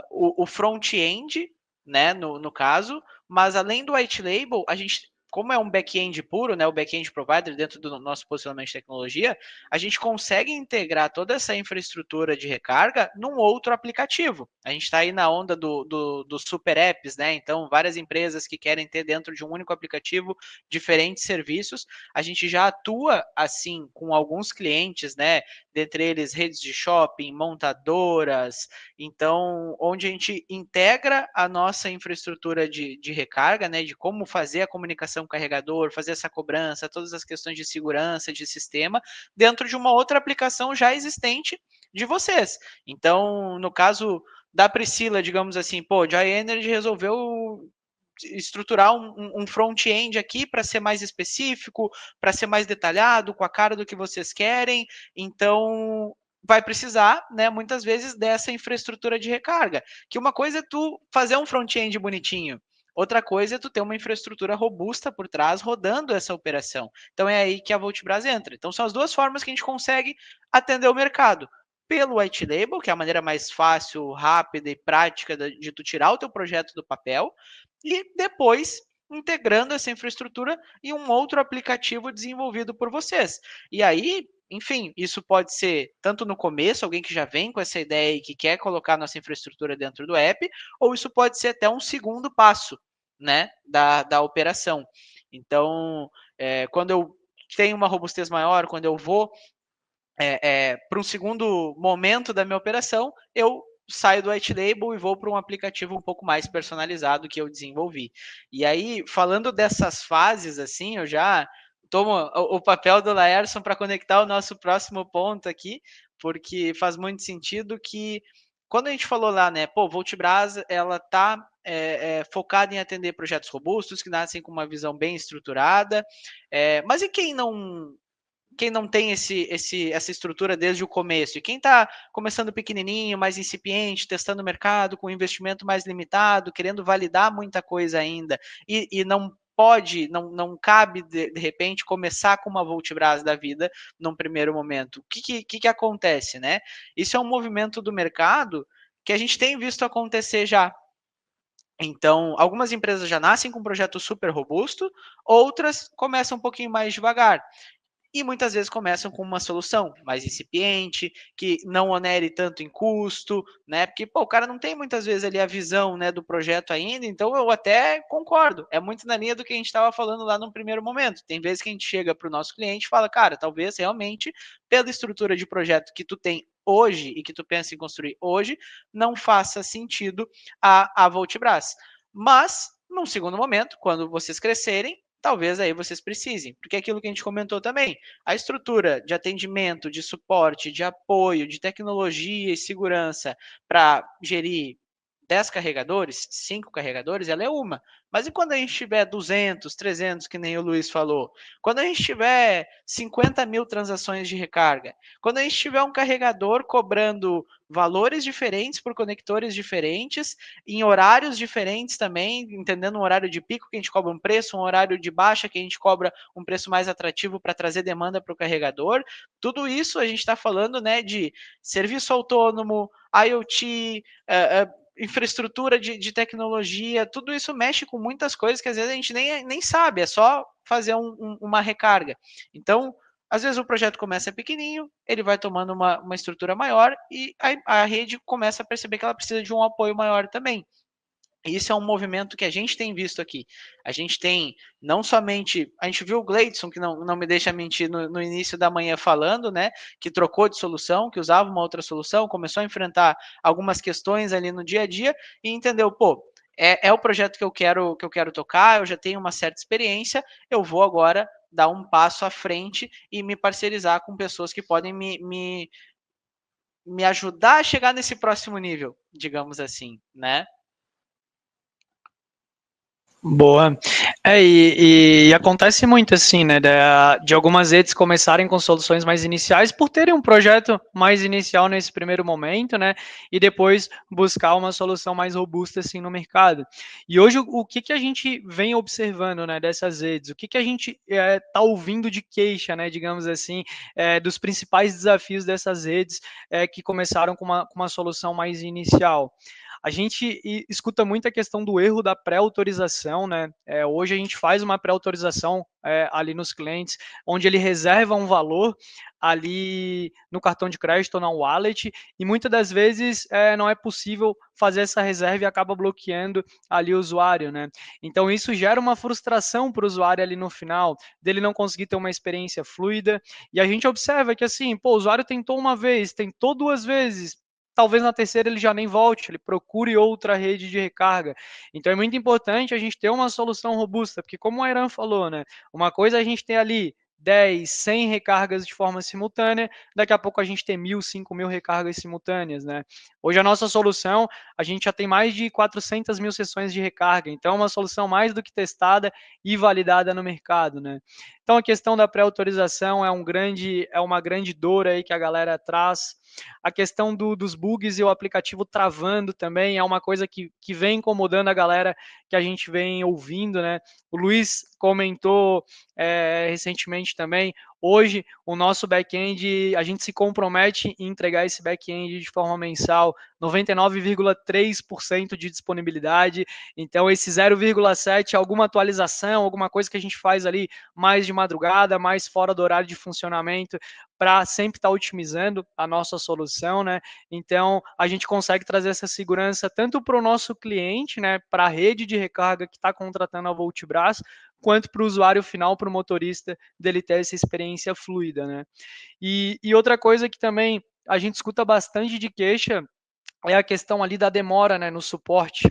o front-end, né, no caso, mas além do white label, a gente, como é um back-end puro, né, o back-end provider dentro do nosso posicionamento de tecnologia, a gente consegue integrar toda essa infraestrutura de recarga num outro aplicativo. A gente está aí na onda dos super apps, né? Então, várias empresas que querem ter dentro de um único aplicativo diferentes serviços. A gente já atua assim com alguns clientes, né? Dentre eles redes de shopping, montadoras, então, onde a gente integra a nossa infraestrutura de recarga, né? De como fazer a comunicação com o carregador, fazer essa cobrança, todas as questões de segurança, de sistema, dentro de uma outra aplicação já existente de vocês. Então, no caso da Priscila, digamos assim, Joy Energy resolveu estruturar um front-end aqui para ser mais específico, para ser mais detalhado, com a cara do que vocês querem. Então, vai precisar, né, muitas vezes, dessa infraestrutura de recarga. Que uma coisa é tu fazer um front-end bonitinho, outra coisa é tu ter uma infraestrutura robusta por trás rodando essa operação. Então é aí que a Voltbras entra. Então são as duas formas que a gente consegue atender o mercado. Pelo white label, que é a maneira mais fácil, rápida e prática de tu tirar o teu projeto do papel, e depois integrando essa infraestrutura em um outro aplicativo desenvolvido por vocês. E aí, enfim, isso pode ser tanto no começo, alguém que já vem com essa ideia e que quer colocar nossa infraestrutura dentro do app, ou isso pode ser até um segundo passo, né, da operação. Então, quando eu tenho uma robustez maior, quando eu vou para um segundo momento da minha operação, eu saio do white label e vou para um aplicativo um pouco mais personalizado que eu desenvolvi. E aí, falando dessas fases, assim, eu já tomo o papel do Laerson para conectar o nosso próximo ponto aqui, porque faz muito sentido que quando a gente falou lá, né, pô, Voltbras, ela tá focada em atender projetos robustos, que nascem com uma visão bem estruturada, mas e quem não tem essa estrutura desde o começo? E quem está começando pequenininho, mais incipiente, testando o mercado, com investimento mais limitado, querendo validar muita coisa ainda, e não pode, não cabe, de repente, começar com uma Voltbras da vida num primeiro momento. O que acontece, né? Isso é um movimento do mercado que a gente tem visto acontecer já. Então, algumas empresas já nascem com um projeto super robusto, outras começam um pouquinho mais devagar. E muitas vezes começam com uma solução mais incipiente, que não onere tanto em custo, né? Porque pô, o cara não tem muitas vezes ali a visão, né, do projeto ainda, então eu até concordo. É muito na linha do que a gente estava falando lá no primeiro momento. Tem vezes que a gente chega para o nosso cliente e fala, cara, talvez realmente, pela estrutura de projeto que tu tem hoje e que tu pensa em construir hoje, não faça sentido a Voltbras. Mas, num segundo momento, quando vocês crescerem, talvez aí vocês precisem, porque é aquilo que a gente comentou também, a estrutura de atendimento, de suporte, de apoio, de tecnologia e segurança para gerir 10 carregadores, 5 carregadores, ela é uma. Mas e quando a gente tiver 200, 300, que nem o Luiz falou? Quando a gente tiver 50 mil transações de recarga? Quando a gente tiver um carregador cobrando valores diferentes por conectores diferentes, em horários diferentes também, entendendo um horário de pico que a gente cobra um preço, um horário de baixa que a gente cobra um preço mais atrativo para trazer demanda para o carregador. Tudo isso a gente está falando, né, de serviço autônomo, IoT, infraestrutura de tecnologia, tudo isso mexe com muitas coisas que às vezes a gente nem sabe, é só fazer uma recarga. Então, às vezes o projeto começa pequenininho, ele vai tomando uma estrutura maior e a rede começa a perceber que ela precisa de um apoio maior também. Isso é um movimento que a gente tem visto aqui. A gente tem não somente. A gente viu o Gleidson, que não me deixa mentir, no início da manhã falando, né? Que trocou de solução, que usava uma outra solução, começou a enfrentar algumas questões ali no dia a dia e entendeu, pô, é o projeto que eu quero tocar, eu já tenho uma certa experiência, eu vou agora dar um passo à frente e me parcerizar com pessoas que podem me ajudar a chegar nesse próximo nível, digamos assim, né? Boa. E acontece muito assim, né, de algumas redes começarem com soluções mais iniciais por terem um projeto mais inicial nesse primeiro momento, né, e depois buscar uma solução mais robusta assim no mercado. E hoje o que a gente vem observando, né, dessas redes, o que a gente tá ouvindo de queixa, né, digamos assim, dos principais desafios dessas redes que começaram com uma solução mais inicial. A gente escuta muito a questão do erro da pré-autorização, né? Hoje a gente faz uma pré-autorização ali nos clientes, onde ele reserva um valor ali no cartão de crédito ou na wallet, e muitas das vezes não é possível fazer essa reserva e acaba bloqueando ali o usuário, né? Então isso gera uma frustração para o usuário ali no final, dele não conseguir ter uma experiência fluida, e a gente observa que assim, pô, o usuário tentou uma vez, tentou duas vezes, talvez na terceira ele já nem volte, ele procure outra rede de recarga. Então é muito importante a gente ter uma solução robusta, porque como o Airan falou, né, uma coisa é a gente ter ali 10, 100 recargas de forma simultânea, daqui a pouco a gente tem 1.000, 5.000 recargas simultâneas, né? Hoje a nossa solução, a gente já tem mais de 400 mil sessões de recarga, então é uma solução mais do que testada e validada no mercado, né? Então a questão da pré-autorização é uma grande dor aí que a galera traz. A questão dos bugs e o aplicativo travando também é uma coisa que vem incomodando a galera, que a gente vem ouvindo, né? O Luiz comentou recentemente também. Hoje, o nosso back-end, a gente se compromete em entregar esse back-end de forma mensal, 99,3% de disponibilidade. Então, esse 0,7% é alguma atualização, alguma coisa que a gente faz ali mais de madrugada, mais fora do horário de funcionamento, para sempre estar otimizando a nossa solução, né? Então, a gente consegue trazer essa segurança tanto para o nosso cliente, né, para a rede de recarga que está contratando a Voltibras, quanto para o usuário final, para o motorista, dele ter essa experiência fluida, né? E outra coisa que também a gente escuta bastante de queixa é a questão ali da demora, né, no suporte.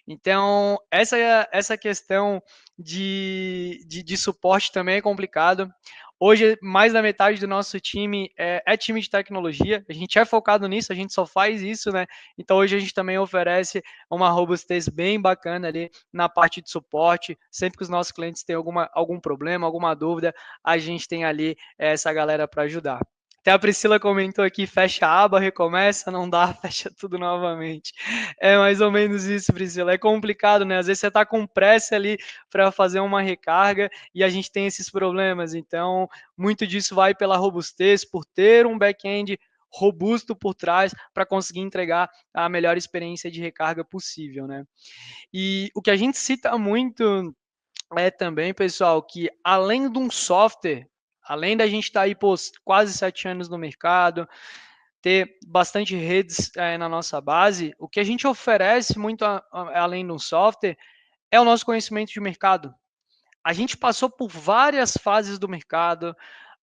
Então, essa questão de suporte também é complicado. Hoje, mais da metade do nosso time é time de tecnologia, a gente é focado nisso, a gente só faz isso, né? Então, hoje a gente também oferece uma robustez bem bacana ali na parte de suporte. Sempre que os nossos clientes têm algum problema, alguma dúvida, a gente tem ali essa galera para ajudar. Até a Priscila comentou aqui, fecha a aba, recomeça, não dá, fecha tudo novamente. É mais ou menos isso, Priscila. É complicado, né? Às vezes você está com pressa ali para fazer uma recarga e a gente tem esses problemas. Então, muito disso vai pela robustez, por ter um back-end robusto por trás para conseguir entregar a melhor experiência de recarga possível, né? E o que a gente cita muito é também, pessoal, que além de um software, além da gente estar aí quase 7 anos no mercado, ter bastante redes na nossa base, o que a gente oferece muito além do software é o nosso conhecimento de mercado. A gente passou por várias fases do mercado,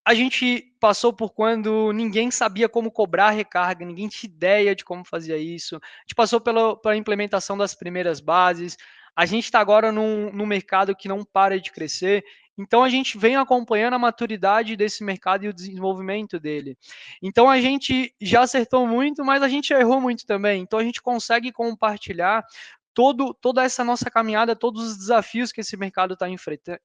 a gente passou por quando ninguém sabia como cobrar recarga, ninguém tinha ideia de como fazia isso. A gente passou pela implementação das primeiras bases. A gente está agora num mercado que não para de crescer. Então a gente vem acompanhando a maturidade desse mercado e o desenvolvimento dele. Então a gente já acertou muito, mas a gente errou muito também. Então a gente consegue compartilhar toda essa nossa caminhada, todos os desafios que esse mercado está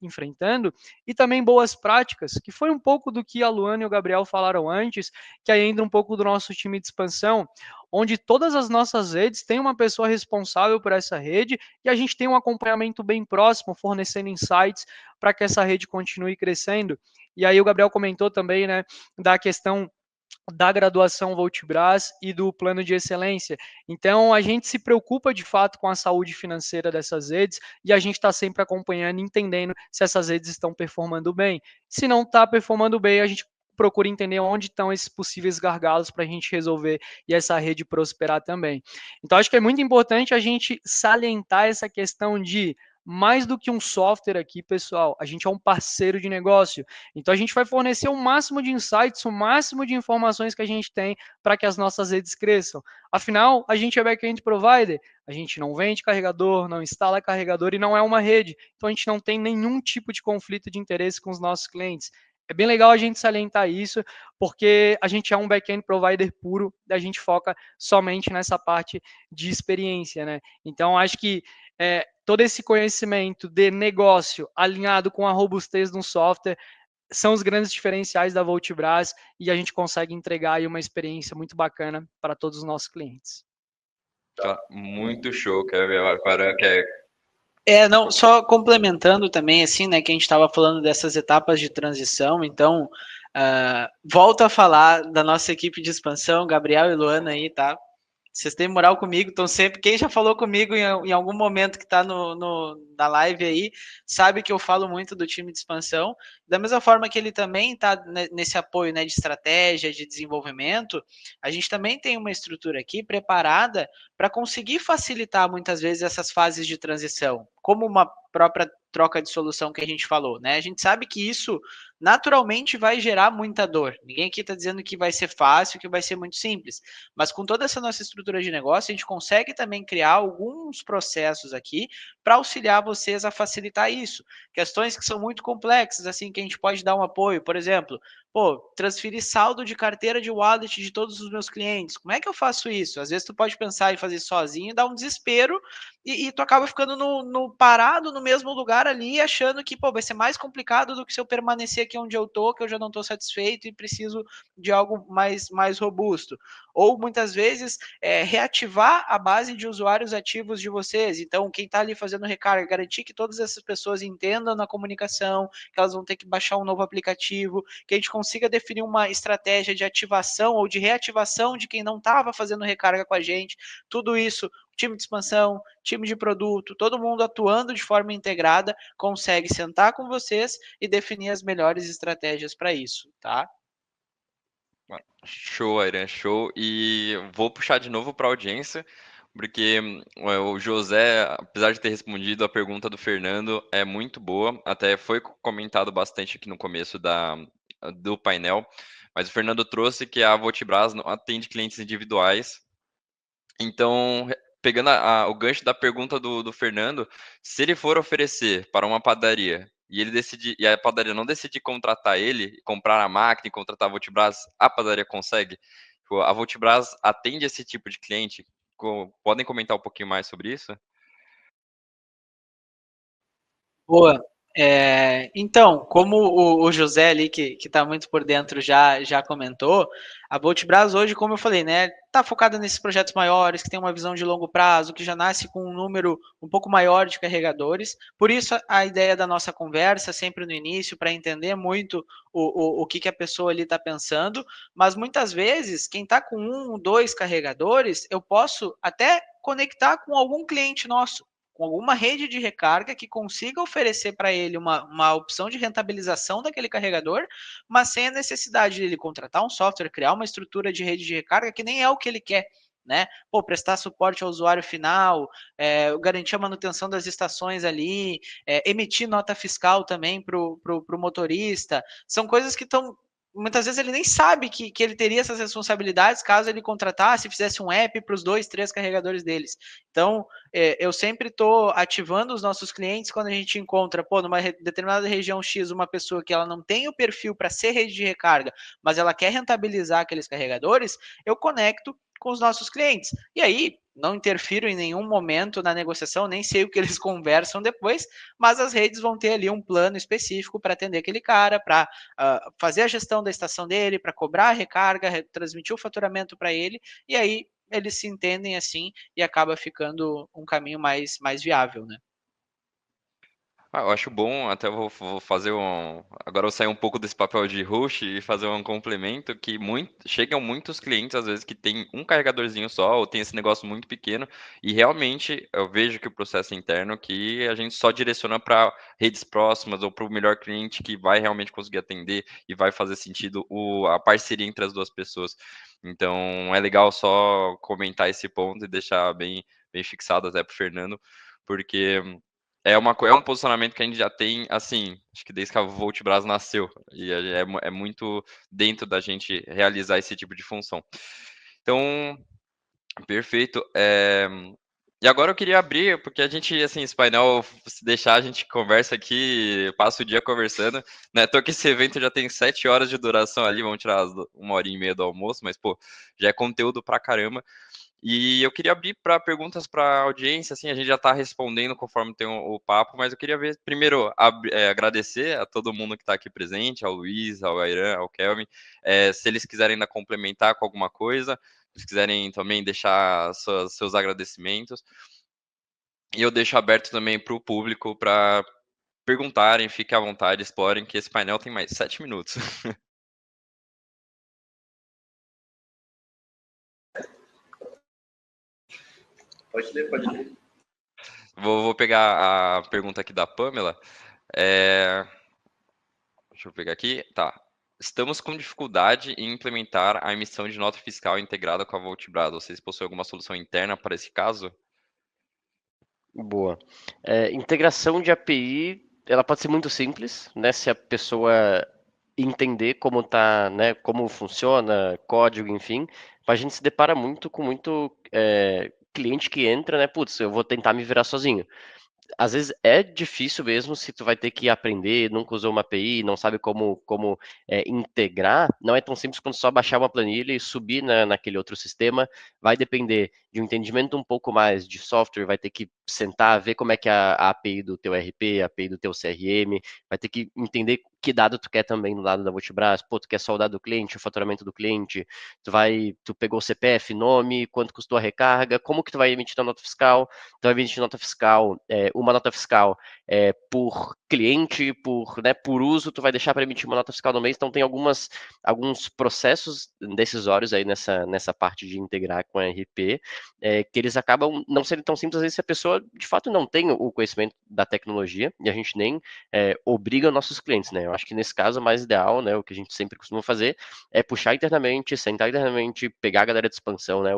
enfrentando e também boas práticas, que foi um pouco do que a Luana e o Gabriel falaram antes, que aí entra um pouco do nosso time de expansão, onde todas as nossas redes têm uma pessoa responsável por essa rede e a gente tem um acompanhamento bem próximo, fornecendo insights para que essa rede continue crescendo. E aí o Gabriel comentou também, né, da questão da graduação Voltibras e do plano de excelência. Então, a gente se preocupa de fato com a saúde financeira dessas redes e a gente está sempre acompanhando, entendendo se essas redes estão performando bem. Se não está performando bem, a gente procura entender onde estão esses possíveis gargalos para a gente resolver e essa rede prosperar também. Então, acho que é muito importante a gente salientar essa questão de mais do que um software aqui, pessoal, a gente é um parceiro de negócio. Então a gente vai fornecer o máximo de insights, o máximo de informações que a gente tem para que as nossas redes cresçam. Afinal, a gente é back-end provider, a gente não vende carregador, não instala carregador e não é uma rede. Então a gente não tem nenhum tipo de conflito de interesse com os nossos clientes. É bem legal a gente salientar isso, porque a gente é um back-end provider puro, a gente foca somente nessa parte de experiência, né? Então acho que todo esse conhecimento de negócio alinhado com a robustez de um software são os grandes diferenciais da Voltibras e a gente consegue entregar aí uma experiência muito bacana para todos os nossos clientes. Tá muito show, quer ver agora? Não, só complementando também, assim, né, que a gente estava falando dessas etapas de transição, então, volto a falar da nossa equipe de expansão, Gabriel e Luana aí, tá? Vocês têm moral comigo, então sempre, quem já falou comigo em algum momento que está na live aí, sabe que eu falo muito do time de expansão, da mesma forma que ele também está nesse apoio, né, de estratégia, de desenvolvimento, a gente também tem uma estrutura aqui preparada para conseguir facilitar muitas vezes essas fases de transição, como uma própria troca de solução que a gente falou, né? A gente sabe que isso naturalmente vai gerar muita dor. Ninguém aqui está dizendo que vai ser fácil, que vai ser muito simples, mas com toda essa nossa estrutura de negócio, a gente consegue também criar alguns processos aqui para auxiliar vocês a facilitar isso. Questões que são muito complexas, assim, que a gente pode dar um apoio, por exemplo, pô, transferir saldo de carteira de wallet de todos os meus clientes. Como é que eu faço isso? Às vezes tu pode pensar em fazer sozinho e dar um desespero e tu acaba ficando no parado no mesmo lugar ali, achando que, pô, vai ser mais complicado do que se eu permanecer aqui onde eu tô, que eu já não tô satisfeito e preciso de algo mais robusto. Ou muitas vezes reativar a base de usuários ativos de vocês. Então, quem está ali fazendo recarga, garantir que todas essas pessoas entendam na comunicação, que elas vão ter que baixar um novo aplicativo, que a gente consiga definir uma estratégia de ativação ou de reativação de quem não estava fazendo recarga com a gente. Tudo isso, time de expansão, time de produto, todo mundo atuando de forma integrada, consegue sentar com vocês e definir as melhores estratégias para isso, tá? Show, Airan, show. E vou puxar de novo para a audiência, porque o José, apesar de ter respondido a pergunta do Fernando, é muito boa. Até foi comentado bastante aqui no começo do painel, mas o Fernando trouxe que a Voltibras não atende clientes individuais. Então, pegando o gancho da pergunta do Fernando, se ele for oferecer para uma padaria e a padaria não decidir contratar ele, comprar a máquina e contratar a Voltibras, a padaria consegue? Tipo, a Voltibras atende esse tipo de cliente? Podem comentar um pouquinho mais sobre isso? Boa. Então, como o José ali, que está muito por dentro, já comentou, a Voltibras hoje, como eu falei, né, está focada nesses projetos maiores, que tem uma visão de longo prazo, que já nasce com um número um pouco maior de carregadores. Por isso, a ideia da nossa conversa, sempre no início, para entender muito o que a pessoa ali está pensando, mas muitas vezes, quem está com 1, 2 carregadores, eu posso até conectar com algum cliente nosso, com alguma rede de recarga que consiga oferecer para ele uma opção de rentabilização daquele carregador, mas sem a necessidade de ele contratar um software, criar uma estrutura de rede de recarga que nem é o que ele quer. Né? Pô, prestar suporte ao usuário final, garantir a manutenção das estações ali, emitir nota fiscal também para o motorista, são coisas que estão muitas vezes ele nem sabe que ele teria essas responsabilidades caso ele contratasse, fizesse um app para os 2, 3 carregadores deles. Então, eu sempre estou ativando os nossos clientes quando a gente encontra, pô, numa determinada região X, uma pessoa que ela não tem o perfil para ser rede de recarga, mas ela quer rentabilizar aqueles carregadores, eu conecto com os nossos clientes. E aí, não interfiro em nenhum momento na negociação, nem sei o que eles conversam depois, mas as redes vão ter ali um plano específico para atender aquele cara, para fazer a gestão da estação dele, para cobrar a recarga, transmitir o faturamento para ele, e aí eles se entendem assim e acaba ficando um caminho mais viável, né? Eu acho bom, até vou fazer agora eu sair um pouco desse papel de host e fazer um complemento que chegam muitos clientes, às vezes, que tem um carregadorzinho só, ou tem esse negócio muito pequeno, e realmente eu vejo que o processo interno que a gente só direciona para redes próximas ou para o melhor cliente que vai realmente conseguir atender e vai fazer sentido a parceria entre as duas pessoas. Então é legal só comentar esse ponto e deixar bem fixado até para o Fernando, porque é um posicionamento que a gente já tem, assim, acho que desde que a Voltibras nasceu, e é muito dentro da gente realizar esse tipo de função. Então, perfeito. E agora eu queria abrir, porque a gente, assim, esse painel, se deixar, a gente conversa aqui, passa o dia conversando, né? Tô que esse evento já tem 7 horas de duração ali, vamos tirar 1h30 do almoço, mas, pô, já é conteúdo pra caramba. E eu queria abrir para perguntas para a audiência, assim, a gente já está respondendo conforme tem o papo, mas eu queria ver, primeiro, agradecer a todo mundo que está aqui presente, ao Luiz, ao Airan, ao Kelvin, se eles quiserem ainda complementar com alguma coisa, se quiserem também deixar seus agradecimentos, e eu deixo aberto também para o público para perguntarem, fiquem à vontade, explorem, que esse painel tem mais 7 minutos. Pode ler. Vou pegar a pergunta aqui da Pamela. Deixa eu pegar aqui. Tá. Estamos com dificuldade em implementar a emissão de nota fiscal integrada com a Voltibras. Vocês possuem alguma solução interna para esse caso? Boa. Integração de API ela pode ser muito simples, né? Se a pessoa entender como tá, né? Como funciona, código, enfim. A gente se depara muito com cliente que entra, né? Putz, eu vou tentar me virar sozinho. Às vezes é difícil mesmo se tu vai ter que aprender, nunca usou uma API, não sabe como integrar, não é tão simples quanto só baixar uma planilha e subir naquele outro sistema, vai depender de um entendimento um pouco mais de software, vai ter que sentar, ver como é que é a API do teu RP, a API do teu CRM, vai ter que entender que dado tu quer também no lado da Multibras, pô, tu quer só o dado do cliente, o faturamento do cliente, tu pegou o CPF, nome, quanto custou a recarga, como que tu vai emitir a nota fiscal, tu vai emitir nota fiscal, uma nota fiscal por cliente, por uso, tu vai deixar para emitir uma nota fiscal no mês, então tem alguns processos decisórios aí nessa parte de integrar com a RP, que eles acabam não sendo tão simples, às vezes se a pessoa de fato não tem o conhecimento da tecnologia, e a gente nem obriga nossos clientes, né? Eu acho que nesse caso o mais ideal, né, o que a gente sempre costuma fazer, é puxar internamente, sentar internamente, pegar a galera de expansão, né?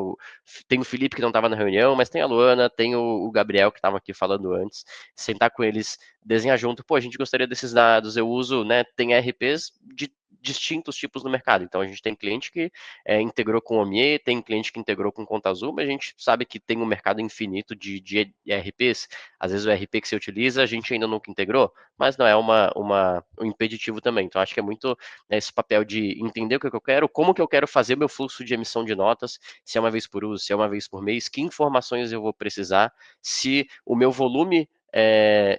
Tem o Felipe que não estava na reunião, mas tem a Luana, tem o Gabriel que estava aqui falando antes, sentar com eles, desenhar junto, pô, a gente gostaria desses dados, eu uso, né, tem RPs de distintos tipos no mercado, então a gente tem cliente que integrou com o Omie, tem cliente que integrou com Conta Azul, mas a gente sabe que tem um mercado infinito de RPs, às vezes o RP que você utiliza a gente ainda nunca integrou, mas não é um impeditivo também, então acho que é muito esse papel de entender o que eu quero, como que eu quero fazer meu fluxo de emissão de notas, se é uma vez por uso, se é uma vez por mês, que informações eu vou precisar, se o meu volume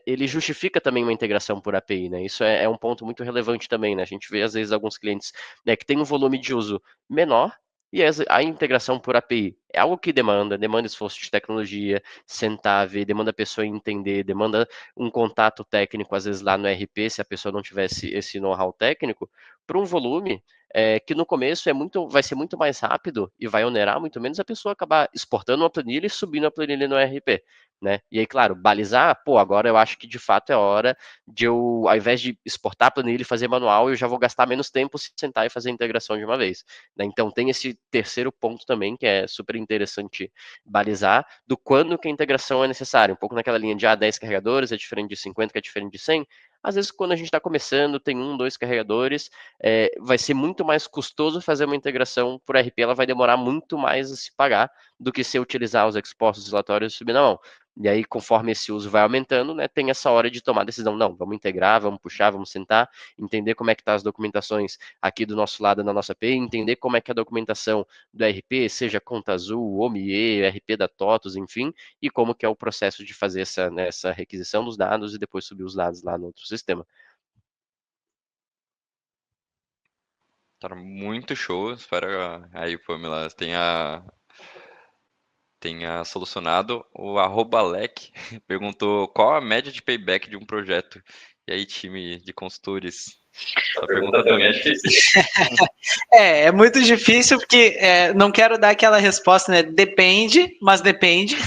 ele justifica também uma integração por API, né? Isso é um ponto muito relevante também, né? A gente vê às vezes alguns clientes, né, que tem um volume de uso menor e a integração por API é algo que demanda esforço de tecnologia, sentar, ver, demanda a pessoa entender, demanda um contato técnico, às vezes lá no RP, se a pessoa não tivesse esse know-how técnico, para um volume que no começo vai ser muito mais rápido e vai onerar muito menos a pessoa acabar exportando uma planilha e subindo a planilha no RP. Né? E aí, claro, balizar, pô, agora eu acho que de fato é hora de eu, ao invés de exportar a planilha e fazer manual, eu já vou gastar menos tempo se sentar e fazer a integração de uma vez. Né? Então tem esse terceiro ponto também, que é super interessante balizar, do quando que a integração é necessária. Um pouco naquela linha de 10 carregadores, é diferente de 50, que é diferente de 100. Às vezes, quando a gente está começando, tem 2 carregadores, vai ser muito mais custoso fazer uma integração por RP, ela vai demorar muito mais a se pagar do que se utilizar os expostos relatórios e subir na mão. E aí, conforme esse uso vai aumentando, né, tem essa hora de tomar decisão. Não, vamos integrar, vamos puxar, vamos sentar, entender como é que tá as documentações aqui do nosso lado na nossa API, entender como é que é a documentação do RP, seja Conta Azul, OMIE, RP da TOTUS, enfim, e como que é o processo de fazer essa requisição dos dados e depois subir os dados lá no outro sistema. Tá muito show. Espero aí, Pamela, tenha solucionado. O @lec perguntou qual a média de payback de um projeto. E aí, time de consultores? Essa pergunta também é difícil. É muito difícil porque não quero dar aquela resposta, né? Depende, mas depende.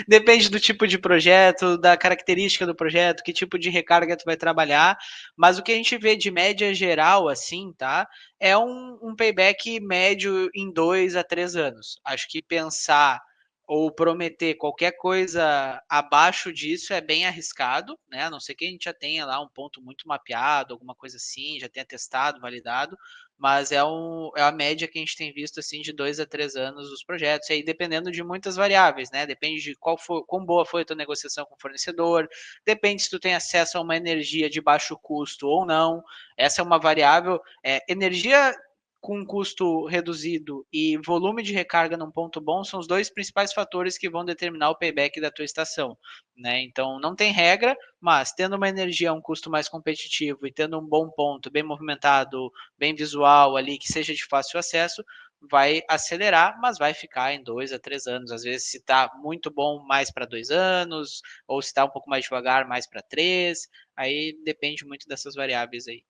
Depende do tipo de projeto, da característica do projeto, que tipo de recarga tu vai trabalhar, mas o que a gente vê de média geral, assim, tá? É um payback médio em 2 a 3 anos. Acho que pensar ou prometer qualquer coisa abaixo disso é bem arriscado, né? A não ser que a gente já tenha lá um ponto muito mapeado, alguma coisa assim, já tenha testado, validado, mas é a média que a gente tem visto assim de 2 a 3 anos os projetos, e aí dependendo de muitas variáveis, né? Depende de quão boa foi a tua negociação com o fornecedor, depende se tu tem acesso a uma energia de baixo custo ou não. Essa é uma variável. Energia com custo reduzido e volume de recarga num ponto bom são os 2 principais fatores que vão determinar o payback da tua estação, né? Então não tem regra, mas tendo uma energia a um custo mais competitivo e tendo um bom ponto, bem movimentado, bem visual ali, que seja de fácil acesso, vai acelerar, mas vai ficar em 2 a 3 anos. Às vezes, se está muito bom, mais para 2 anos, ou se está um pouco mais devagar, mais para 3. Aí depende muito dessas variáveis aí.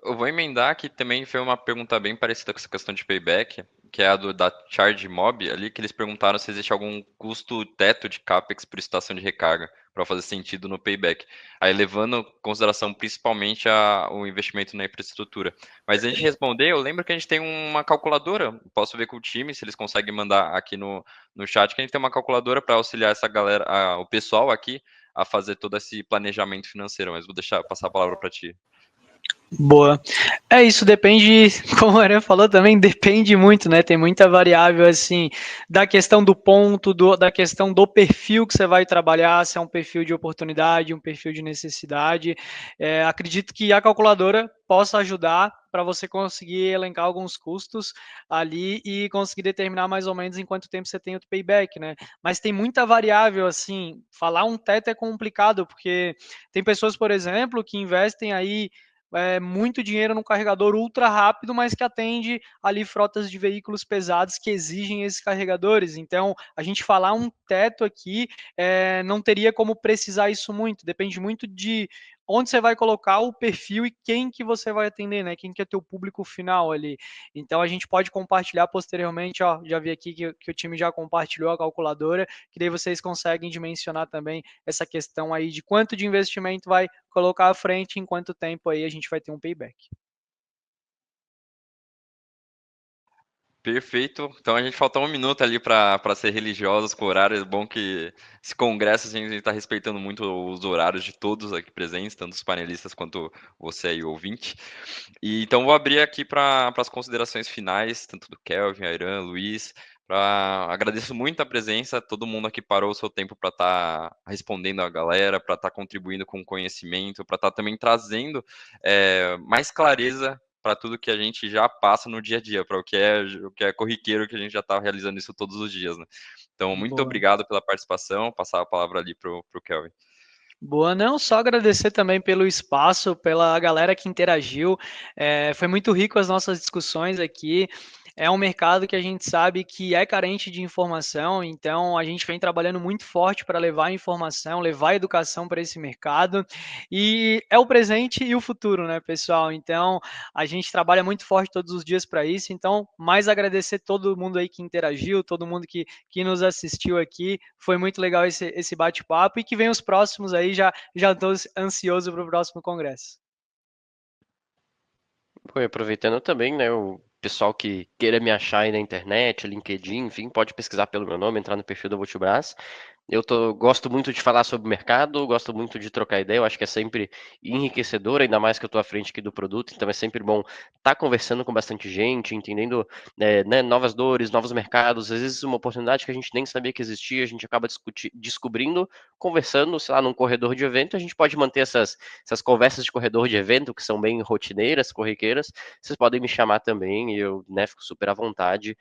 Eu vou emendar que também foi uma pergunta bem parecida com essa questão de payback, que é a da Charge Mob ali, que eles perguntaram se existe algum custo teto de CAPEX por estação de recarga, para fazer sentido no payback. Aí levando em consideração principalmente o investimento na infraestrutura. Mas antes de responder, eu lembro que a gente tem uma calculadora, posso ver com o time, se eles conseguem mandar aqui no chat, que a gente tem uma calculadora para auxiliar essa galera, o pessoal aqui a fazer todo esse planejamento financeiro, mas vou passar a palavra para ti. Boa. É isso, depende, como o Aran falou também, depende muito, né? Tem muita variável, assim, da questão do ponto, da questão do perfil que você vai trabalhar, se é um perfil de oportunidade, um perfil de necessidade. Acredito que a calculadora possa ajudar para você conseguir elencar alguns custos ali e conseguir determinar mais ou menos em quanto tempo você tem o payback, né? Mas tem muita variável, assim, falar um teto é complicado, porque tem pessoas, por exemplo, que investem aí muito dinheiro num carregador ultra rápido, mas que atende ali frotas de veículos pesados que exigem esses carregadores. Então, a gente falar um teto aqui não teria como precisar isso muito. Depende muito de onde você vai colocar o perfil e quem que você vai atender, né? Quem que é teu público final ali. Então, a gente pode compartilhar posteriormente, ó, já vi aqui que o time já compartilhou a calculadora, que daí vocês conseguem dimensionar também essa questão aí de quanto de investimento vai colocar à frente, em quanto tempo aí a gente vai ter um payback. Perfeito. Então a gente falta um minuto ali para ser religiosos com o horário. É bom que esse congresso assim, a gente está respeitando muito os horários de todos aqui presentes, tanto os panelistas quanto você aí, ouvinte. E então vou abrir aqui para as considerações finais, tanto do Kelvin, Airan, Luiz. Agradeço muito a presença, todo mundo aqui parou o seu tempo para estar respondendo a galera, para estar contribuindo com conhecimento, para estar também trazendo mais clareza para tudo que a gente já passa no dia a dia, para o que é corriqueiro, que a gente já está realizando isso todos os dias, né? Então, muito Boa. obrigado pela participação, passar a palavra ali para o Kelvin. Boa, não, só agradecer também pelo espaço, pela galera que interagiu. Foi muito rico as nossas discussões aqui. É um mercado que a gente sabe que é carente de informação, então a gente vem trabalhando muito forte para levar informação, levar educação para esse mercado. E é o presente e o futuro, né, pessoal? Então a gente trabalha muito forte todos os dias para isso. Então, mais agradecer todo mundo aí que interagiu, todo mundo que nos assistiu aqui. Foi muito legal esse bate-papo e que vem os próximos aí, já estou ansioso para o próximo congresso. Pô, e aproveitando também, né, o pessoal que queira me achar aí na internet, LinkedIn, enfim, pode pesquisar pelo meu nome, entrar no perfil da Vultibras. Gosto muito de falar sobre o mercado, gosto muito de trocar ideia, eu acho que é sempre enriquecedor, ainda mais que eu estou à frente aqui do produto, então é sempre bom estar conversando com bastante gente, entendendo né, novas dores, novos mercados, às vezes uma oportunidade que a gente nem sabia que existia, a gente acaba descobrindo, conversando, sei lá, num corredor de evento, a gente pode manter essas conversas de corredor de evento, que são bem rotineiras, corriqueiras, vocês podem me chamar também, e eu né, fico super à vontade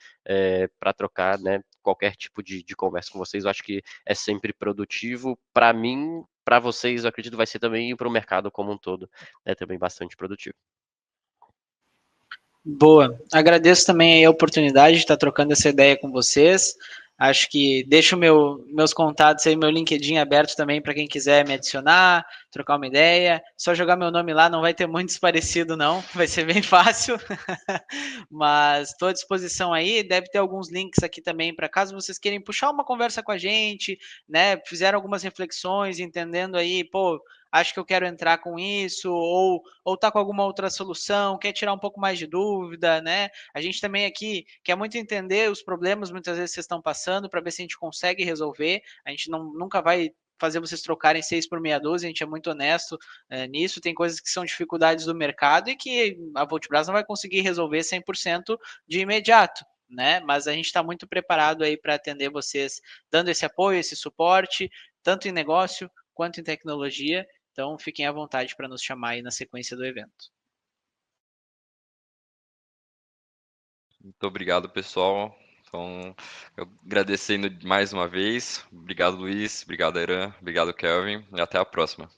para trocar né, qualquer tipo de conversa com vocês, eu acho que é sempre produtivo. Para mim, para vocês, eu acredito vai ser também e para o mercado como um todo, é também bastante produtivo. Boa. Agradeço também a oportunidade de estar trocando essa ideia com vocês. Acho que deixo meus contatos aí, meu LinkedIn aberto também para quem quiser me adicionar, trocar uma ideia. Só jogar meu nome lá, não vai ter muito desparecido, não. Vai ser bem fácil. Mas estou à disposição aí. Deve ter alguns links aqui também para caso vocês queiram puxar uma conversa com a gente, né? Fizeram algumas reflexões, entendendo aí, pô, acho que eu quero entrar com isso, ou tá com alguma outra solução, quer tirar um pouco mais de dúvida, né? A gente também aqui quer muito entender os problemas muitas vezes vocês estão passando para ver se a gente consegue resolver. A gente nunca vai fazer vocês trocarem 6 por meia dúzia, a gente é muito honesto nisso, tem coisas que são dificuldades do mercado e que a Vultibras não vai conseguir resolver 100% de imediato, né? Mas a gente está muito preparado aí para atender vocês, dando esse apoio, esse suporte, tanto em negócio quanto em tecnologia. Então, fiquem à vontade para nos chamar aí na sequência do evento. Muito obrigado, pessoal. Então, eu agradecendo mais uma vez. Obrigado, Luiz. Obrigado, Airan. Obrigado, Kelvin. E até a próxima.